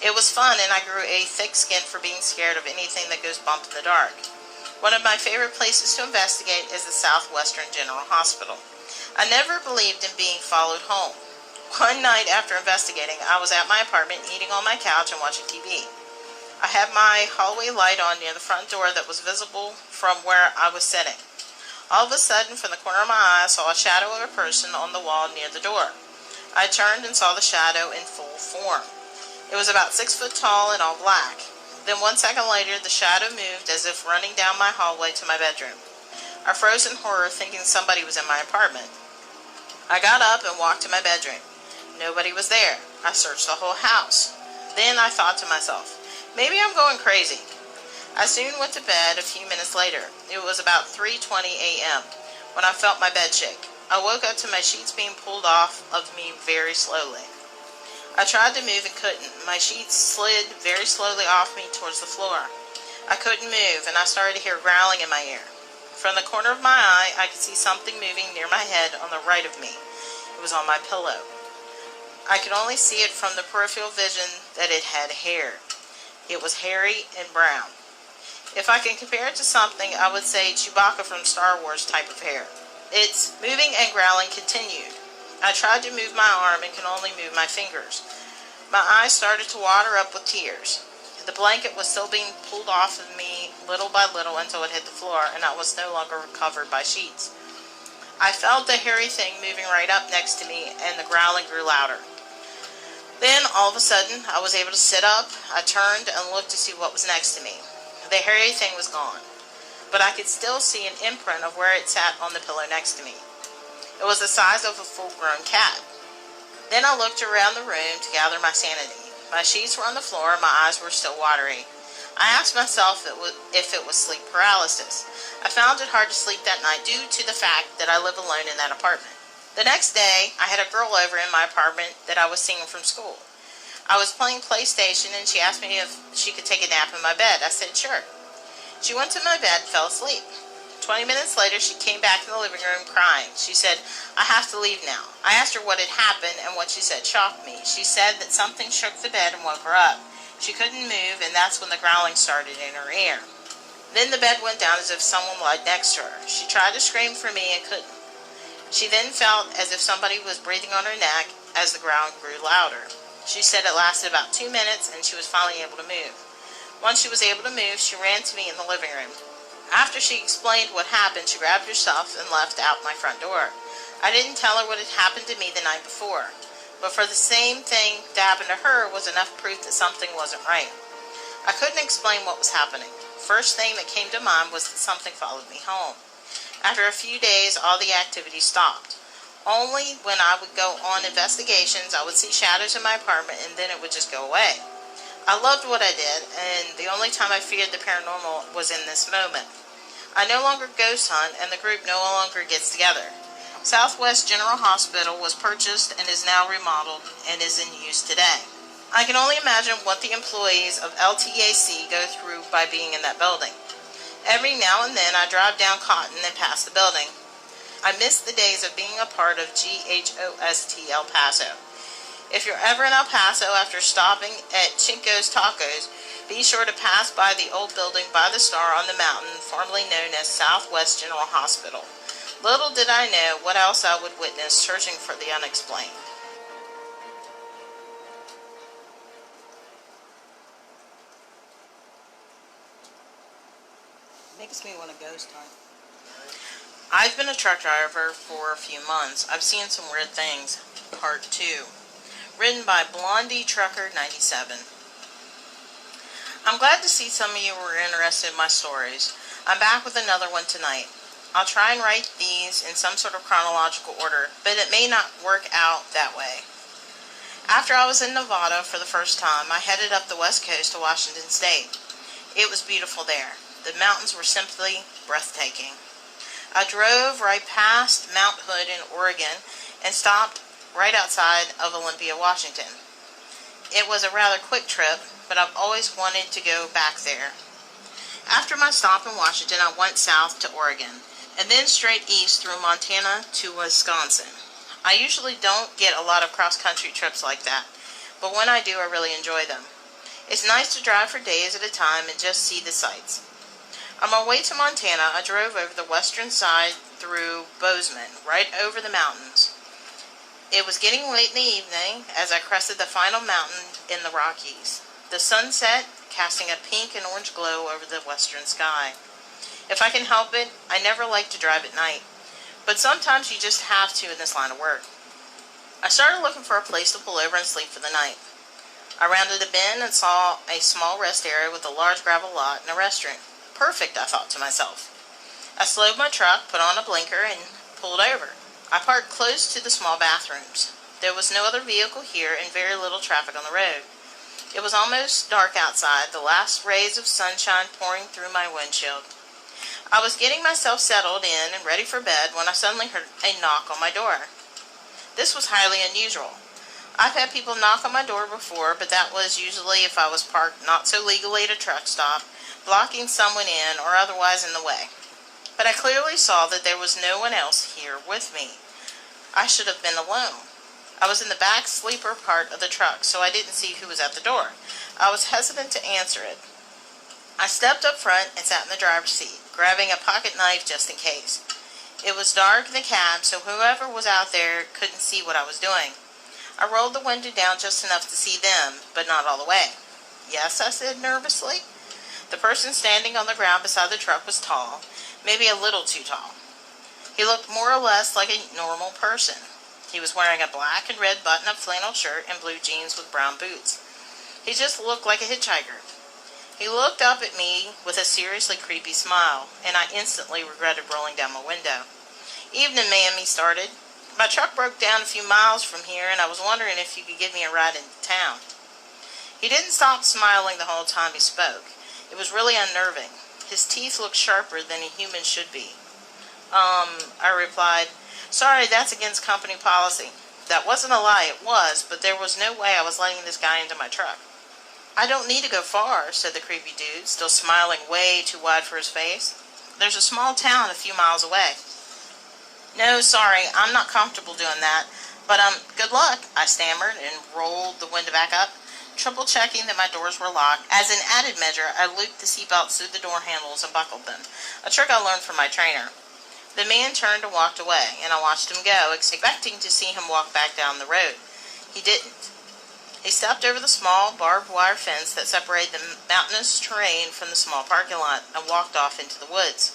It was fun, and I grew a thick skin for being scared of anything that goes bump in the dark. One of my favorite places to investigate is the Southwestern General Hospital. I never believed in being followed home. One night after investigating, I was at my apartment eating on my couch and watching TV. I had my hallway light on near the front door that was visible from where I was sitting. All of a sudden, from the corner of my eye, I saw a shadow of a person on the wall near the door. I turned and saw the shadow in full form. It was about 6 foot tall and all black. Then 1 second later, the shadow moved as if running down my hallway to my bedroom. I froze in horror, thinking somebody was in my apartment. I got up and walked to my bedroom. Nobody was there. I searched the whole house. Then I thought to myself, maybe I'm going crazy. I soon went to bed a few minutes later. It was about 3:20 a.m. when I felt my bed shake. I woke up to my sheets being pulled off of me very slowly. I tried to move and couldn't. My sheets slid very slowly off me towards the floor. I couldn't move, and I started to hear growling in my ear. From the corner of my eye, I could see something moving near my head on the right of me. It was on my pillow. I could only see it from the peripheral vision that it had hair. It was hairy and brown. If I can compare it to something, I would say Chewbacca from Star Wars type of hair. Its moving and growling continued. I tried to move my arm and could only move my fingers. My eyes started to water up with tears. The blanket was still being pulled off of me little by little until it hit the floor, and I was no longer covered by sheets. I felt the hairy thing moving right up next to me, and the growling grew louder. Then, all of a sudden, I was able to sit up. I turned and looked to see what was next to me. The hairy thing was gone, but I could still see an imprint of where it sat on the pillow next to me. It was the size of a full-grown cat. Then I looked around the room to gather my sanity. My sheets were on the floor and my eyes were still watery. I asked myself if it was sleep paralysis. I found it hard to sleep that night due to the fact that I live alone in that apartment. The next day, I had a girl over in my apartment that I was seeing from school. I was playing PlayStation and she asked me if she could take a nap in my bed. I said sure. She went to my bed and fell asleep. 20 minutes later, she came back in the living room crying. She said, I have to leave now. I asked her what had happened, and what she said shocked me. She said that something shook the bed and woke her up. She couldn't move, and that's when the growling started in her ear. Then the bed went down as if someone lied next to her. She tried to scream for me and couldn't. She then felt as if somebody was breathing on her neck as the growling grew louder. She said it lasted about 2 minutes, and she was finally able to move. Once she was able to move, she ran to me in the living room. After she explained what happened, she grabbed herself and left out my front door. I didn't tell her what had happened to me the night before, but for the same thing to happen to her was enough proof that something wasn't right. I couldn't explain what was happening. First thing that came to mind was that something followed me home. After a few days, all the activity stopped. Only when I would go on investigations, I would see shadows in my apartment and then it would just go away. I loved what I did, and the only time I feared the paranormal was in this moment. I no longer ghost hunt, and the group no longer gets together. Southwest General Hospital was purchased and is now remodeled and is in use today. I can only imagine what the employees of LTAC go through by being in that building. Every now and then I drive down Cotton and pass the building. I miss the days of being a part of GHOST El Paso. If you're ever in El Paso after stopping at Chinko's Tacos, be sure to pass by the old building by the Star on the mountain, formerly known as Southwest General Hospital. Little did I know what else I would witness searching for the unexplained. Makes me want to ghost hunt. I've been a truck driver for a few months. I've seen some weird things. Part 2. Written by Blondie Trucker 97. I'm glad to see some of you were interested in my stories. I'm back with another one tonight. I'll try and write these in some sort of chronological order, but it may not work out that way. After I was in Nevada for the first time, I headed up the west coast to Washington State. It was beautiful there. The mountains were simply breathtaking. I drove right past Mount Hood in Oregon and stopped right outside of Olympia, Washington. It was a rather quick trip, but I've always wanted to go back there. After my stop in Washington, I went south to Oregon, and then straight east through Montana to Wisconsin. I usually don't get a lot of cross-country trips like that, but when I do, I really enjoy them. It's nice to drive for days at a time and just see the sights. On my way to Montana, I drove over the western side through Bozeman, right over the mountains. It was getting late in the evening as I crested the final mountain in the Rockies. The sunset casting a pink and orange glow over the western sky. If I can help it, I never like to drive at night, but sometimes you just have to in this line of work. I started looking for a place to pull over and sleep for the night. I rounded a bend and saw a small rest area with a large gravel lot and a restaurant. Perfect, I thought to myself. I slowed my truck, put on a blinker, and pulled over. I parked close to the small bathrooms. There was no other vehicle here and very little traffic on the road. It was almost dark outside, the last rays of sunshine pouring through my windshield. I was getting myself settled in and ready for bed when I suddenly heard a knock on my door. This was highly unusual. I've had people knock on my door before, but that was usually if I was parked not so legally at a truck stop, blocking someone in or otherwise in the way. But I clearly saw that there was no one else here with me. I should have been alone. I was in the back sleeper part of the truck, so I didn't see who was at the door. I was hesitant to answer it. I stepped up front and sat in the driver's seat, grabbing a pocket knife just in case. It was dark in the cab, so whoever was out there couldn't see what I was doing. I rolled the window down just enough to see them, but not all the way. Yes, I said nervously. The person standing on the ground beside the truck was tall, maybe a little too tall. He looked more or less like a normal person. He was wearing a black and red button-up flannel shirt and blue jeans with brown boots. He just looked like a hitchhiker. He looked up at me with a seriously creepy smile, and I instantly regretted rolling down my window. "Evening, ma'am," he started. "My truck broke down a few miles from here, and I was wondering if you could give me a ride into town." He didn't stop smiling the whole time he spoke. It was really unnerving. His teeth looked sharper than a human should be. I replied, "Sorry, that's against company policy." That wasn't a lie, it was, but there was no way I was letting this guy into my truck. "I don't need to go far," said the creepy dude, still smiling way too wide for his face. "There's a small town a few miles away." "No, sorry, I'm not comfortable doing that, but good luck," I stammered and rolled the window back up, triple checking that my doors were locked. As an added measure, I looped the seatbelts through the door handles and buckled them, a trick I learned from my trainer. The man turned and walked away, and I watched him go, expecting to see him walk back down the road. He didn't. He stepped over the small barbed wire fence that separated the mountainous terrain from the small parking lot and walked off into the woods.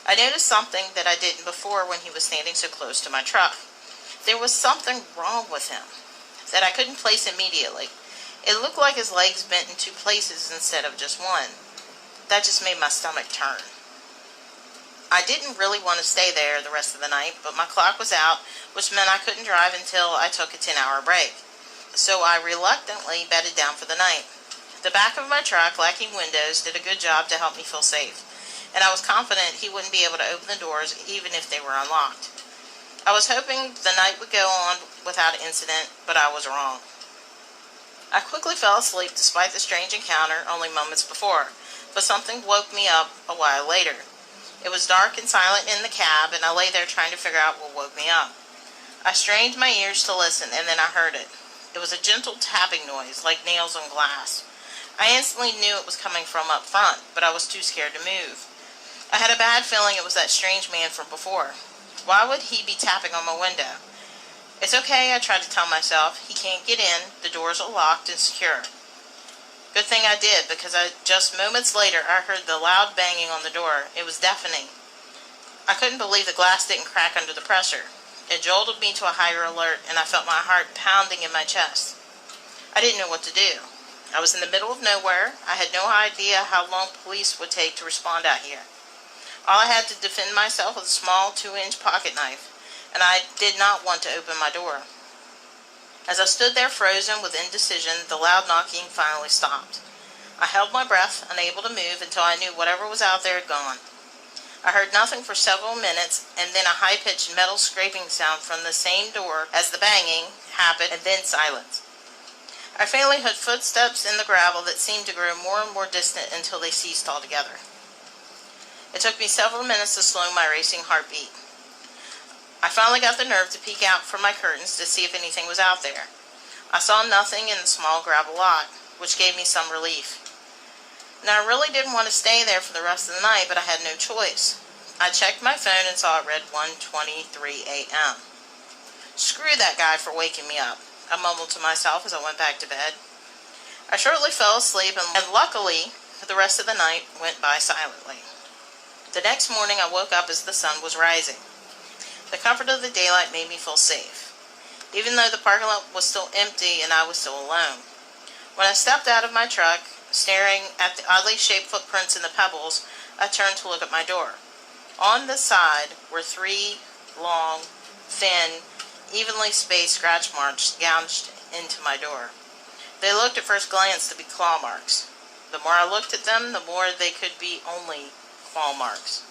I noticed something that I didn't before when he was standing so close to my truck. There was something wrong with him that I couldn't place immediately. It looked like his legs bent in two places instead of just one. That just made my stomach turn. I didn't really want to stay there the rest of the night, but my clock was out, which meant I couldn't drive until I took a 10-hour break. So I reluctantly bedded down for the night. The back of my truck, lacking windows, did a good job to help me feel safe, and I was confident he wouldn't be able to open the doors even if they were unlocked. I was hoping the night would go on without incident, but I was wrong. I quickly fell asleep despite the strange encounter only moments before, but something woke me up a while later. It was dark and silent in the cab, and I lay there trying to figure out what woke me up. I strained my ears to listen, and then I heard it. It was a gentle tapping noise, like nails on glass. I instantly knew it was coming from up front, but I was too scared to move. I had a bad feeling it was that strange man from before. Why would he be tapping on my window? "It's okay," I tried to tell myself. "He can't get in. The doors are locked and secure." Good thing I did, because just moments later I heard the loud banging on the door. It was deafening. I couldn't believe the glass didn't crack under the pressure. It jolted me to a higher alert, and I felt my heart pounding in my chest. I didn't know what to do. I was in the middle of nowhere. I had no idea how long police would take to respond out here. All I had to defend myself was a small 2-inch pocket knife, and I did not want to open my door. As I stood there frozen with indecision, the loud knocking finally stopped. I held my breath, unable to move until I knew whatever was out there had gone. I heard nothing for several minutes, and then a high-pitched metal scraping sound from the same door as the banging happened, and then silence. I faintly heard footsteps in the gravel that seemed to grow more and more distant until they ceased altogether. It took me several minutes to slow my racing heartbeat. I finally got the nerve to peek out from my curtains to see if anything was out there. I saw nothing in the small gravel lot, which gave me some relief. Now, I really didn't want to stay there for the rest of the night, but I had no choice. I checked my phone and saw it read 1:23 a.m. Screw that guy for waking me up, I mumbled to myself as I went back to bed. I shortly fell asleep, and luckily, the rest of the night went by silently. The next morning, I woke up as the sun was rising. The comfort of the daylight made me feel safe, even though the parking lot was still empty and I was still alone. When I stepped out of my truck, staring at the oddly shaped footprints in the pebbles, I turned to look at my door. On the side were 3 long, thin, evenly spaced scratch marks gouged into my door. They looked at first glance to be claw marks. The more I looked at them, the more they could be only claw marks.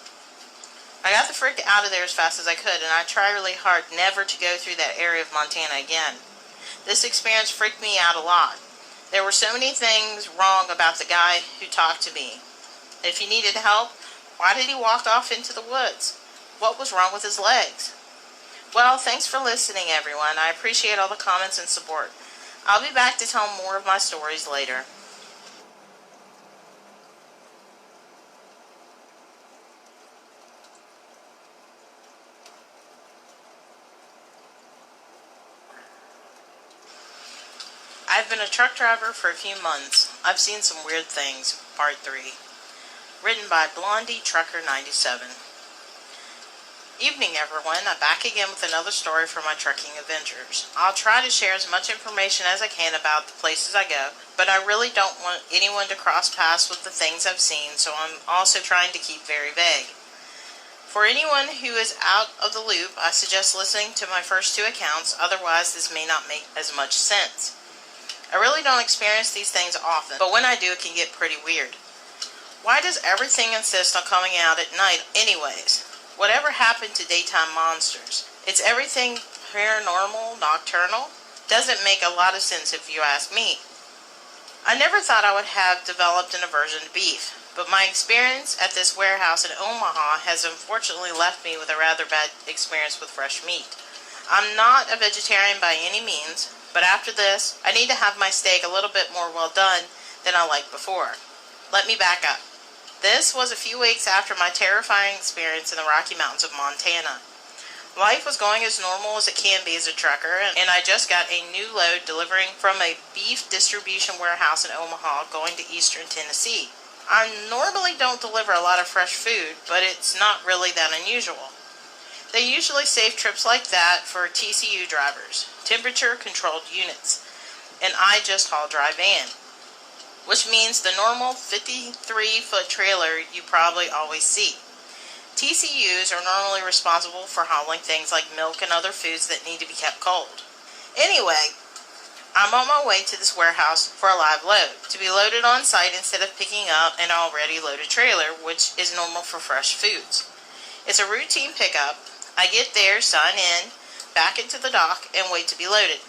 I got the frick out of there as fast as I could, and I tried really hard never to go through that area of Montana again. This experience freaked me out a lot. There were so many things wrong about the guy who talked to me. If he needed help, why did he walk off into the woods? What was wrong with his legs? Well, thanks for listening, everyone. I appreciate all the comments and support. I'll be back to tell more of my stories later. I've been a truck driver for a few months. I've seen some weird things. Part 3. Written by Blondie Trucker 97. Evening, everyone. I'm back again with another story from my trucking adventures. I'll try to share as much information as I can about the places I go, but I really don't want anyone to cross paths with the things I've seen, so I'm also trying to keep very vague. For anyone who is out of the loop, I suggest listening to my first 2 accounts, otherwise this may not make as much sense. I really don't experience these things often, but when I do, it can get pretty weird. Why does everything insist on coming out at night anyways? Whatever happened to daytime monsters? It's everything paranormal, nocturnal? Doesn't make a lot of sense if you ask me. I never thought I would have developed an aversion to beef, but my experience at this warehouse in Omaha has unfortunately left me with a rather bad experience with fresh meat. I'm not a vegetarian by any means, but after this, I need to have my steak a little bit more well done than I liked before. Let me back up. This was a few weeks after my terrifying experience in the Rocky Mountains of Montana. Life was going as normal as it can be as a trucker, and I just got a new load delivering from a beef distribution warehouse in Omaha going to eastern Tennessee. I normally don't deliver a lot of fresh food, but it's not really that unusual. They usually save trips like that for TCU drivers, temperature-controlled units, and I just haul dry van, which means the normal 53-foot trailer you probably always see. TCUs are normally responsible for hauling things like milk and other foods that need to be kept cold. Anyway, I'm on my way to this warehouse for a live load, to be loaded on site instead of picking up an already loaded trailer, which is normal for fresh foods. It's a routine pickup. I get there, sign in, back into the dock, and wait to be loaded.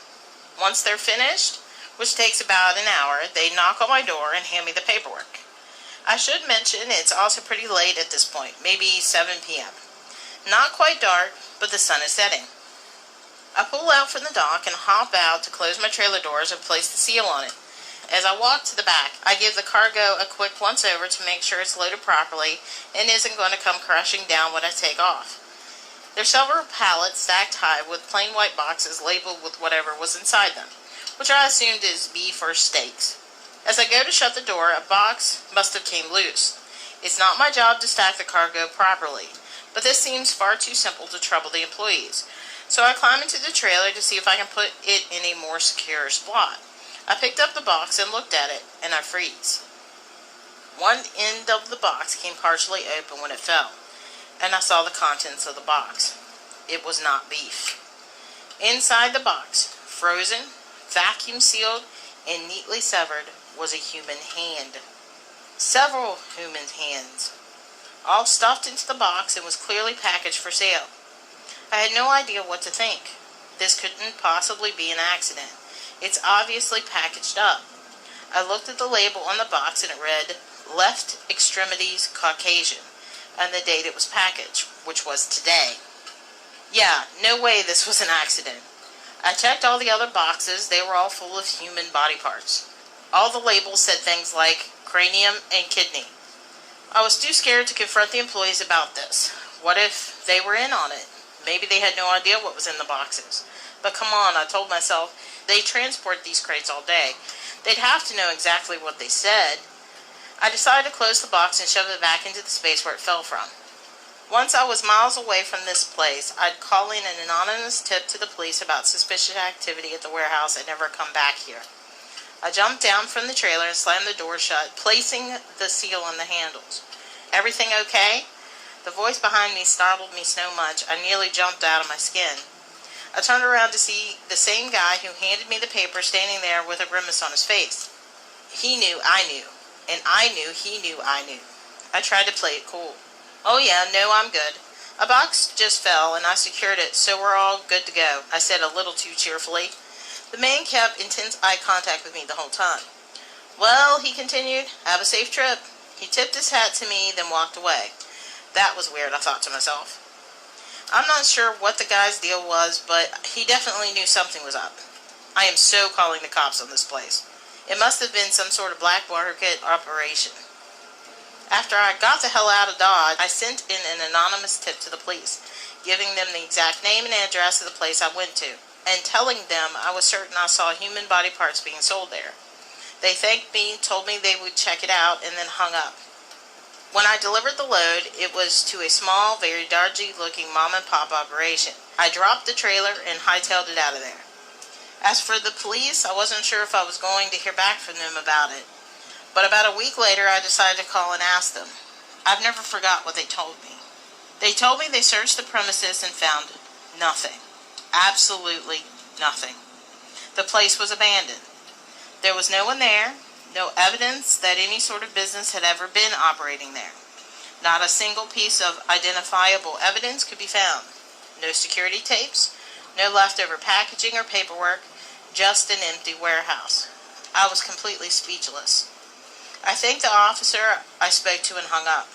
Once they're finished, which takes about an hour, they knock on my door and hand me the paperwork. I should mention it's also pretty late at this point, maybe 7 p.m. Not quite dark, but the sun is setting. I pull out from the dock and hop out to close my trailer doors and place the seal on it. As I walk to the back, I give the cargo a quick once-over to make sure it's loaded properly and isn't going to come crashing down when I take off. There's several pallets stacked high with plain white boxes labeled with whatever was inside them, which I assumed is beef or steaks. As I go to shut the door, a box must have came loose. It's not my job to stack the cargo properly, but this seems far too simple to trouble the employees. So I climb into the trailer to see if I can put it in a more secure spot. I picked up the box and looked at it, and I freeze. One end of the box came partially open when it fell, and I saw the contents of the box. It was not beef. Inside the box, frozen, vacuum sealed, and neatly severed, was a human hand. Several human hands, all stuffed into the box and was clearly packaged for sale. I had no idea what to think. This couldn't possibly be an accident. It's obviously packaged up. I looked at the label on the box and it read, Left Extremities Caucasian, and the date it was packaged, which was today. Yeah, no way this was an accident. I checked all the other boxes. They were all full of human body parts. All the labels said things like cranium and kidney. I was too scared to confront the employees about this. What if they were in on it? Maybe they had no idea what was in the boxes. But come on, I told myself, they transport these crates all day. They'd have to know exactly what they said. I decided to close the box and shove it back into the space where it fell from. Once I was miles away from this place, I'd call in an anonymous tip to the police about suspicious activity at the warehouse and never come back here. I jumped down from the trailer and slammed the door shut, placing the seal on the handles. Everything okay? The voice behind me startled me so much I nearly jumped out of my skin. I turned around to see the same guy who handed me the paper standing there with a grimace on his face. He knew I knew, and I knew he knew I knew. I tried to play it cool. Oh yeah, no, I'm good. A box just fell and I secured it, so we're all good to go, I said a little too cheerfully. The man kept intense eye contact with me the whole time. Well, he continued, have a safe trip. He tipped his hat to me, then walked away. That was weird, I thought to myself. I'm not sure what the guy's deal was, but he definitely knew something was up. I am so calling the cops on this place. It must have been some sort of black market operation. After I got the hell out of Dodge, I sent in an anonymous tip to the police, giving them the exact name and address of the place I went to, and telling them I was certain I saw human body parts being sold there. They thanked me, told me they would check it out, and then hung up. When I delivered the load, it was to a small, very dodgy-looking mom-and-pop operation. I dropped the trailer and hightailed it out of there. As for the police, I wasn't sure if I was going to hear back from them about it. But about a week later, I decided to call and ask them. I've never forgot what they told me. They told me they searched the premises and found nothing. Absolutely nothing. The place was abandoned. There was no one there, no evidence that any sort of business had ever been operating there. Not a single piece of identifiable evidence could be found. No security tapes, no leftover packaging or paperwork, just an empty warehouse. I was completely speechless. I thanked the officer I spoke to and hung up.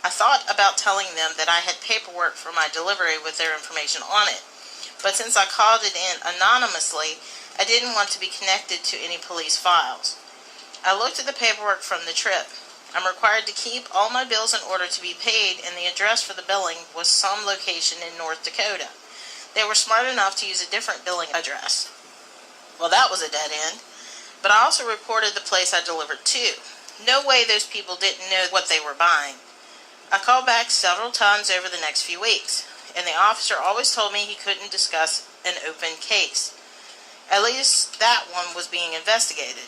I thought about telling them that I had paperwork for my delivery with their information on it, but since I called it in anonymously, I didn't want to be connected to any police files. I looked at the paperwork from the trip. I'm required to keep all my bills in order to be paid, and the address for the billing was some location in North Dakota. They were smart enough to use a different billing address. Well, that was a dead end, but I also reported the place I delivered to. No way those people didn't know what they were buying. I called back several times over the next few weeks, and the officer always told me he couldn't discuss an open case. At least that one was being investigated.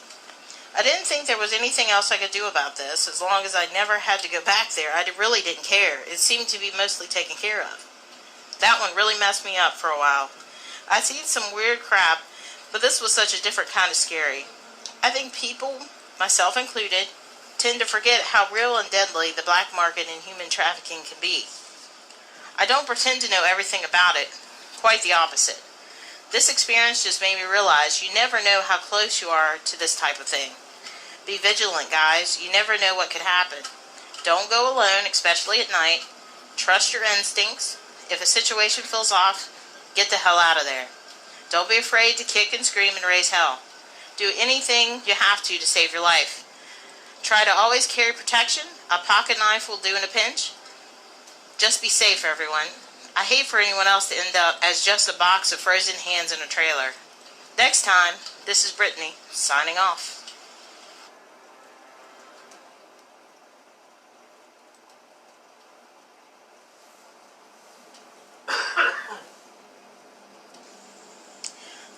I didn't think there was anything else I could do about this. As long as I never had to go back there, I really didn't care. It seemed to be mostly taken care of. That one really messed me up for a while. I'd seen some weird crap, but this was such a different kind of scary. I think people, myself included, tend to forget how real and deadly the black market and human trafficking can be. I don't pretend to know everything about it. Quite the opposite. This experience just made me realize you never know how close you are to this type of thing. Be vigilant, guys. You never know what could happen. Don't go alone, especially at night. Trust your instincts. If a situation feels off, get the hell out of there. Don't be afraid to kick and scream and raise hell. Do anything you have to save your life. Try to always carry protection. A pocket knife will do in a pinch. Just be safe, everyone. I hate for anyone else to end up as just a box of frozen hands in a trailer. Next time, this is Brittany, signing off.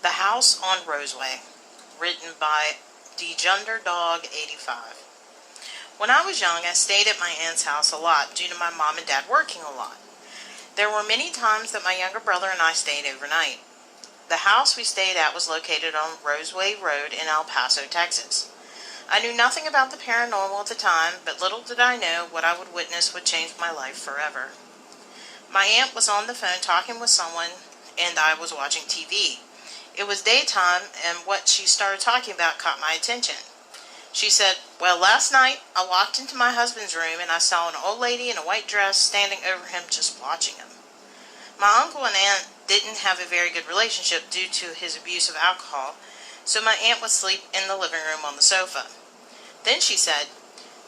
The House on Roseway, written by DeJunderdog85. When I was young, I stayed at my aunt's house a lot due to my mom and dad working a lot. There were many times that my younger brother and I stayed overnight. The house we stayed at was located on Roseway Road in El Paso, Texas. I knew nothing about the paranormal at the time, but little did I know what I would witness would change my life forever. My aunt was on the phone talking with someone, and I was watching TV. It was daytime, and what she started talking about caught my attention. She said, "Well, last night I walked into my husband's room and I saw an old lady in a white dress standing over him just watching him." My uncle and aunt didn't have a very good relationship due to his abuse of alcohol, so my aunt would sleep in the living room on the sofa. Then she said,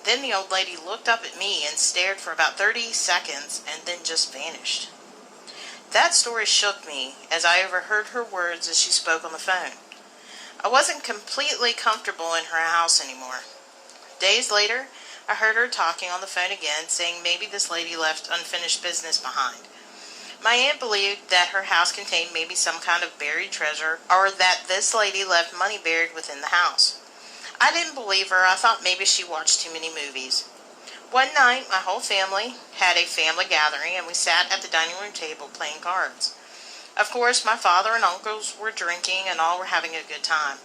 "Then the old lady looked up at me and stared for about 30 seconds and then just vanished." That story shook me as I overheard her words as she spoke on the phone. I wasn't completely comfortable in her house anymore. Days later, I heard her talking on the phone again, saying maybe this lady left unfinished business behind. My aunt believed that her house contained maybe some kind of buried treasure, or that this lady left money buried within the house. I didn't believe her. I thought maybe she watched too many movies. One night, my whole family had a family gathering, and we sat at the dining room table playing cards. Of course, my father and uncles were drinking, and all were having a good time.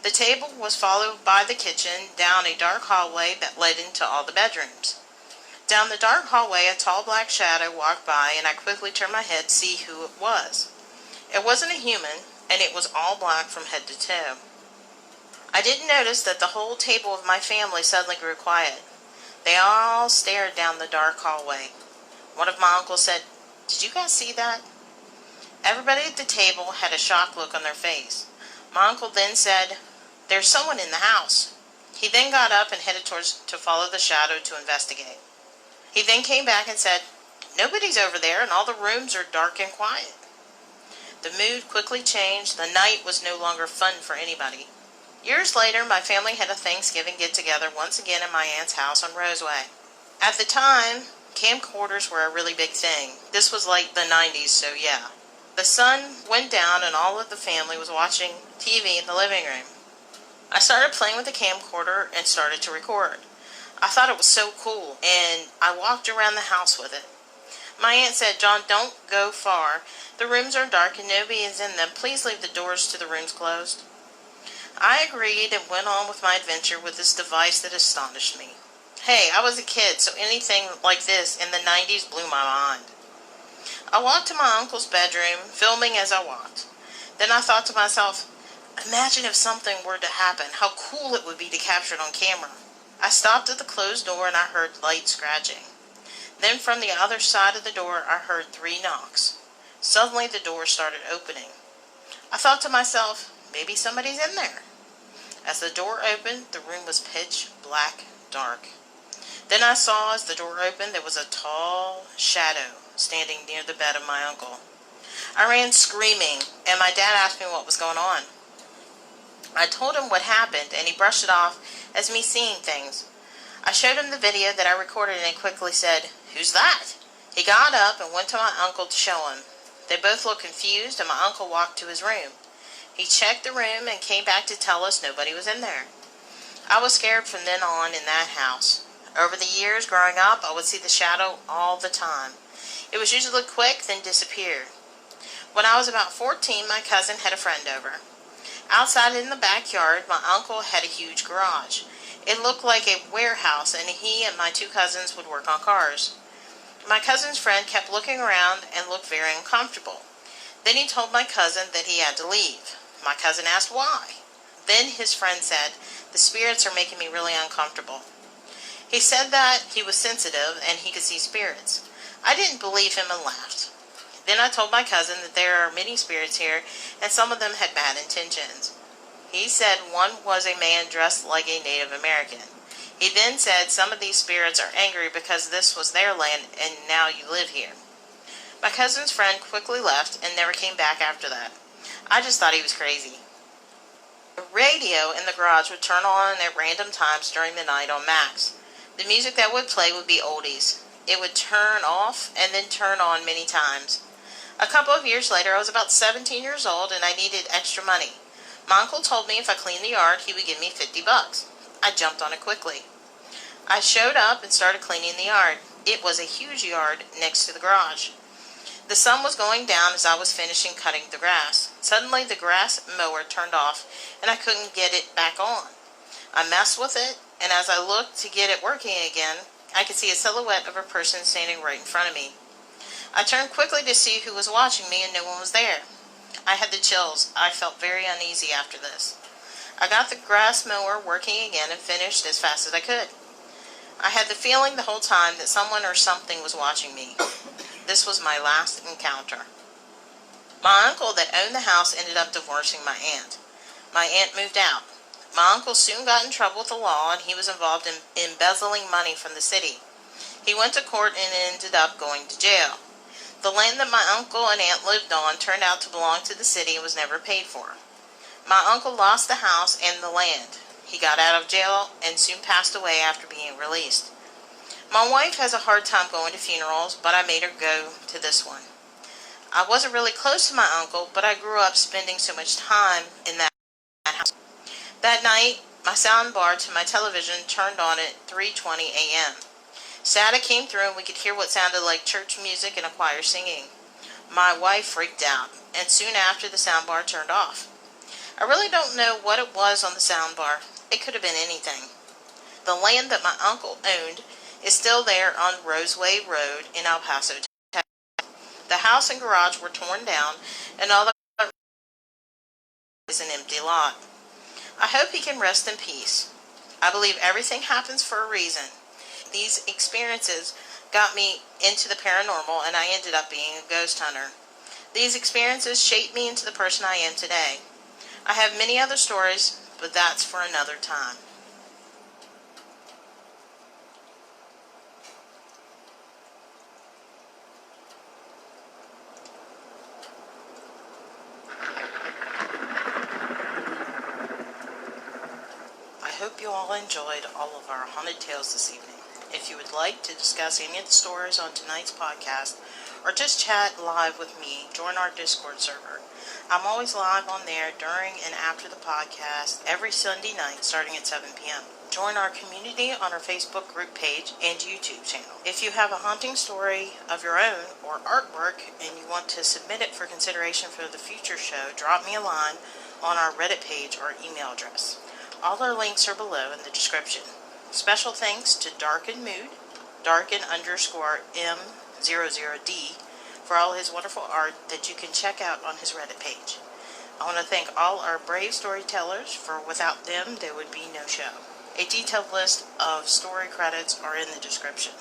The table was followed by the kitchen, down a dark hallway that led into all the bedrooms. Down the dark hallway, a tall black shadow walked by, and I quickly turned my head to see who it was. It wasn't a human, and it was all black from head to toe. I didn't notice that the whole table of my family suddenly grew quiet. They all stared down the dark hallway. One of my uncles said, "Did you guys see that?" Everybody at the table had a shocked look on their face. My uncle then said, "There's someone in the house." He then got up and headed to follow the shadow to investigate. He then came back and said, "Nobody's over there and all the rooms are dark and quiet." The mood quickly changed. The night was no longer fun for anybody. Years later, my family had a Thanksgiving get-together once again in my aunt's house on Roseway. At the time, camcorders were a really big thing. This was like the 90s, so yeah. The sun went down and all of the family was watching TV in the living room. I started playing with the camcorder and started to record. I thought it was so cool, and I walked around the house with it. My aunt said, "John, don't go far. The rooms are dark and nobody is in them. Please leave the doors to the rooms closed." I agreed and went on with my adventure with this device that astonished me. Hey, I was a kid, so anything like this in the 90s blew my mind. I walked to my uncle's bedroom, filming as I walked. Then I thought to myself, imagine if something were to happen, how cool it would be to capture it on camera. I stopped at the closed door and I heard light scratching. Then from the other side of the door I heard 3 knocks. Suddenly the door started opening. I thought to myself, maybe somebody's in there. As the door opened, the room was pitch black dark. Then I saw as the door opened there was a tall shadow standing near the bed of my uncle. I ran screaming, and my dad asked me what was going on. I told him what happened, and he brushed it off as me seeing things. I showed him the video that I recorded and quickly said, "Who's that?" He got up and went to my uncle to show him. They both looked confused, and my uncle walked to his room. He checked the room and came back to tell us nobody was in there. I was scared from then on in that house. Over the years growing up, I would see the shadow all the time. It was usually quick, then disappeared. When I was about 14, my cousin had a friend over. Outside in the backyard, my uncle had a huge garage. It looked like a warehouse, and he and my 2 cousins would work on cars. My cousin's friend kept looking around and looked very uncomfortable. Then he told my cousin that he had to leave. My cousin asked why. Then his friend said, "The spirits are making me really uncomfortable." He said that he was sensitive and he could see spirits. I didn't believe him and laughed. Then I told my cousin that there are many spirits here and some of them had bad intentions. He said one was a man dressed like a Native American. He then said some of these spirits are angry because this was their land and now you live here. My cousin's friend quickly left and never came back after that. I just thought he was crazy. The radio in the garage would turn on at random times during the night on max. The music that would play would be oldies. It would turn off and then turn on many times. A couple of years later, I was about 17 years old and I needed extra money. My uncle told me if I cleaned the yard, he would give me $50. I jumped on it quickly. I showed up and started cleaning the yard. It was a huge yard next to the garage. The sun was going down as I was finishing cutting the grass. Suddenly the grass mower turned off and I couldn't get it back on. I messed with it, and as I looked to get it working again, I could see a silhouette of a person standing right in front of me. I turned quickly to see who was watching me and no one was there. I had the chills. I felt very uneasy after this. I got the grass mower working again and finished as fast as I could. I had the feeling the whole time that someone or something was watching me. This was my last encounter. My uncle that owned the house ended up divorcing my aunt. My aunt moved out. My uncle soon got in trouble with the law and he was involved in embezzling money from the city. He went to court and ended up going to jail. The land that my uncle and aunt lived on turned out to belong to the city and was never paid for. My uncle lost the house and the land. He got out of jail and soon passed away after being released. My wife has a hard time going to funerals, but I made her go to this one. I wasn't really close to my uncle, but I grew up spending so much time in that house. That night, my sound bar to my television turned on at 3:20 a.m. Static came through and we could hear what sounded like church music and a choir singing. My wife freaked out, and soon after the sound bar turned off. I really don't know what it was on the sound bar. It could have been anything. The land that my uncle owned is still there on Roseway Road in El Paso, Texas. The house and garage were torn down, and all that is an empty lot. I hope he can rest in peace. I believe everything happens for a reason. These experiences got me into the paranormal, and I ended up being a ghost hunter. These experiences shaped me into the person I am today. I have many other stories, but that's for another time. I hope you all enjoyed all of our haunted tales this evening. If you would like to discuss any of the stories on tonight's podcast, or just chat live with me, join our Discord server. I'm always live on there during and after the podcast every Sunday night starting at 7 p.m. Join our community on our Facebook group page and YouTube channel. If you have a haunting story of your own or artwork and you want to submit it for consideration for the future show, drop me a line on our Reddit page or email address. All our links are below in the description. Special thanks to Darken Mood, Darken_M00D, for all his wonderful art that you can check out on his Reddit page. I want to thank all our brave storytellers, for without them there would be no show. A detailed list of story credits are in the description.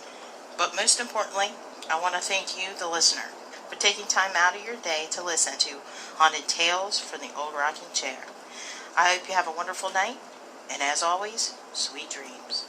But most importantly, I want to thank you, the listener, for taking time out of your day to listen to Haunted Tales from the Old Rocking Chair. I hope you have a wonderful night, and as always, sweet dreams.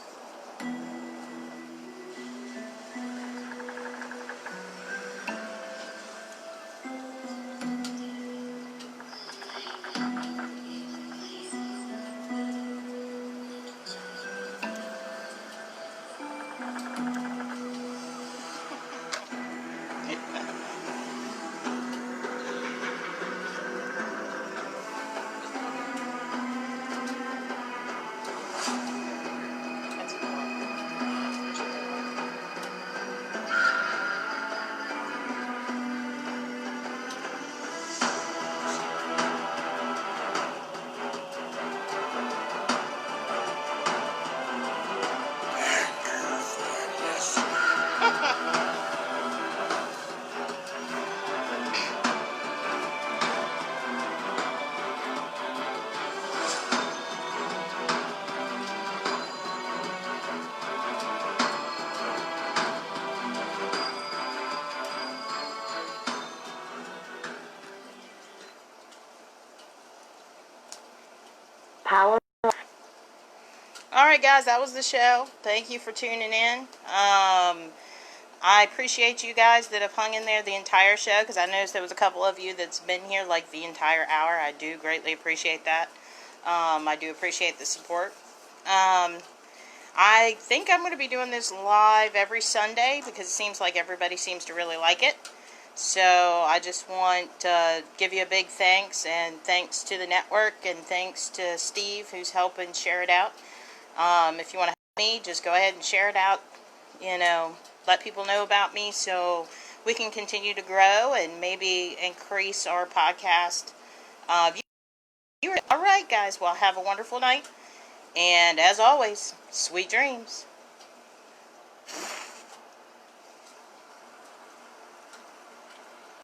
Power. Alright guys, that was the show. Thank you for tuning in. I appreciate you guys that have hung in there the entire show, because I noticed there was a couple of you that's been here like the entire hour. I do greatly appreciate that. I do appreciate the support. I think I'm going to be doing this live every Sunday, because it seems like everybody seems to really like it. So I just want to give you a big thanks, and thanks to the network, and thanks to Steve who's helping share it out. If you want to help me, just go ahead and share it out. Let people know about me so we can continue to grow and maybe increase our podcast viewers. All right, guys. Well, have a wonderful night. And as always, sweet dreams.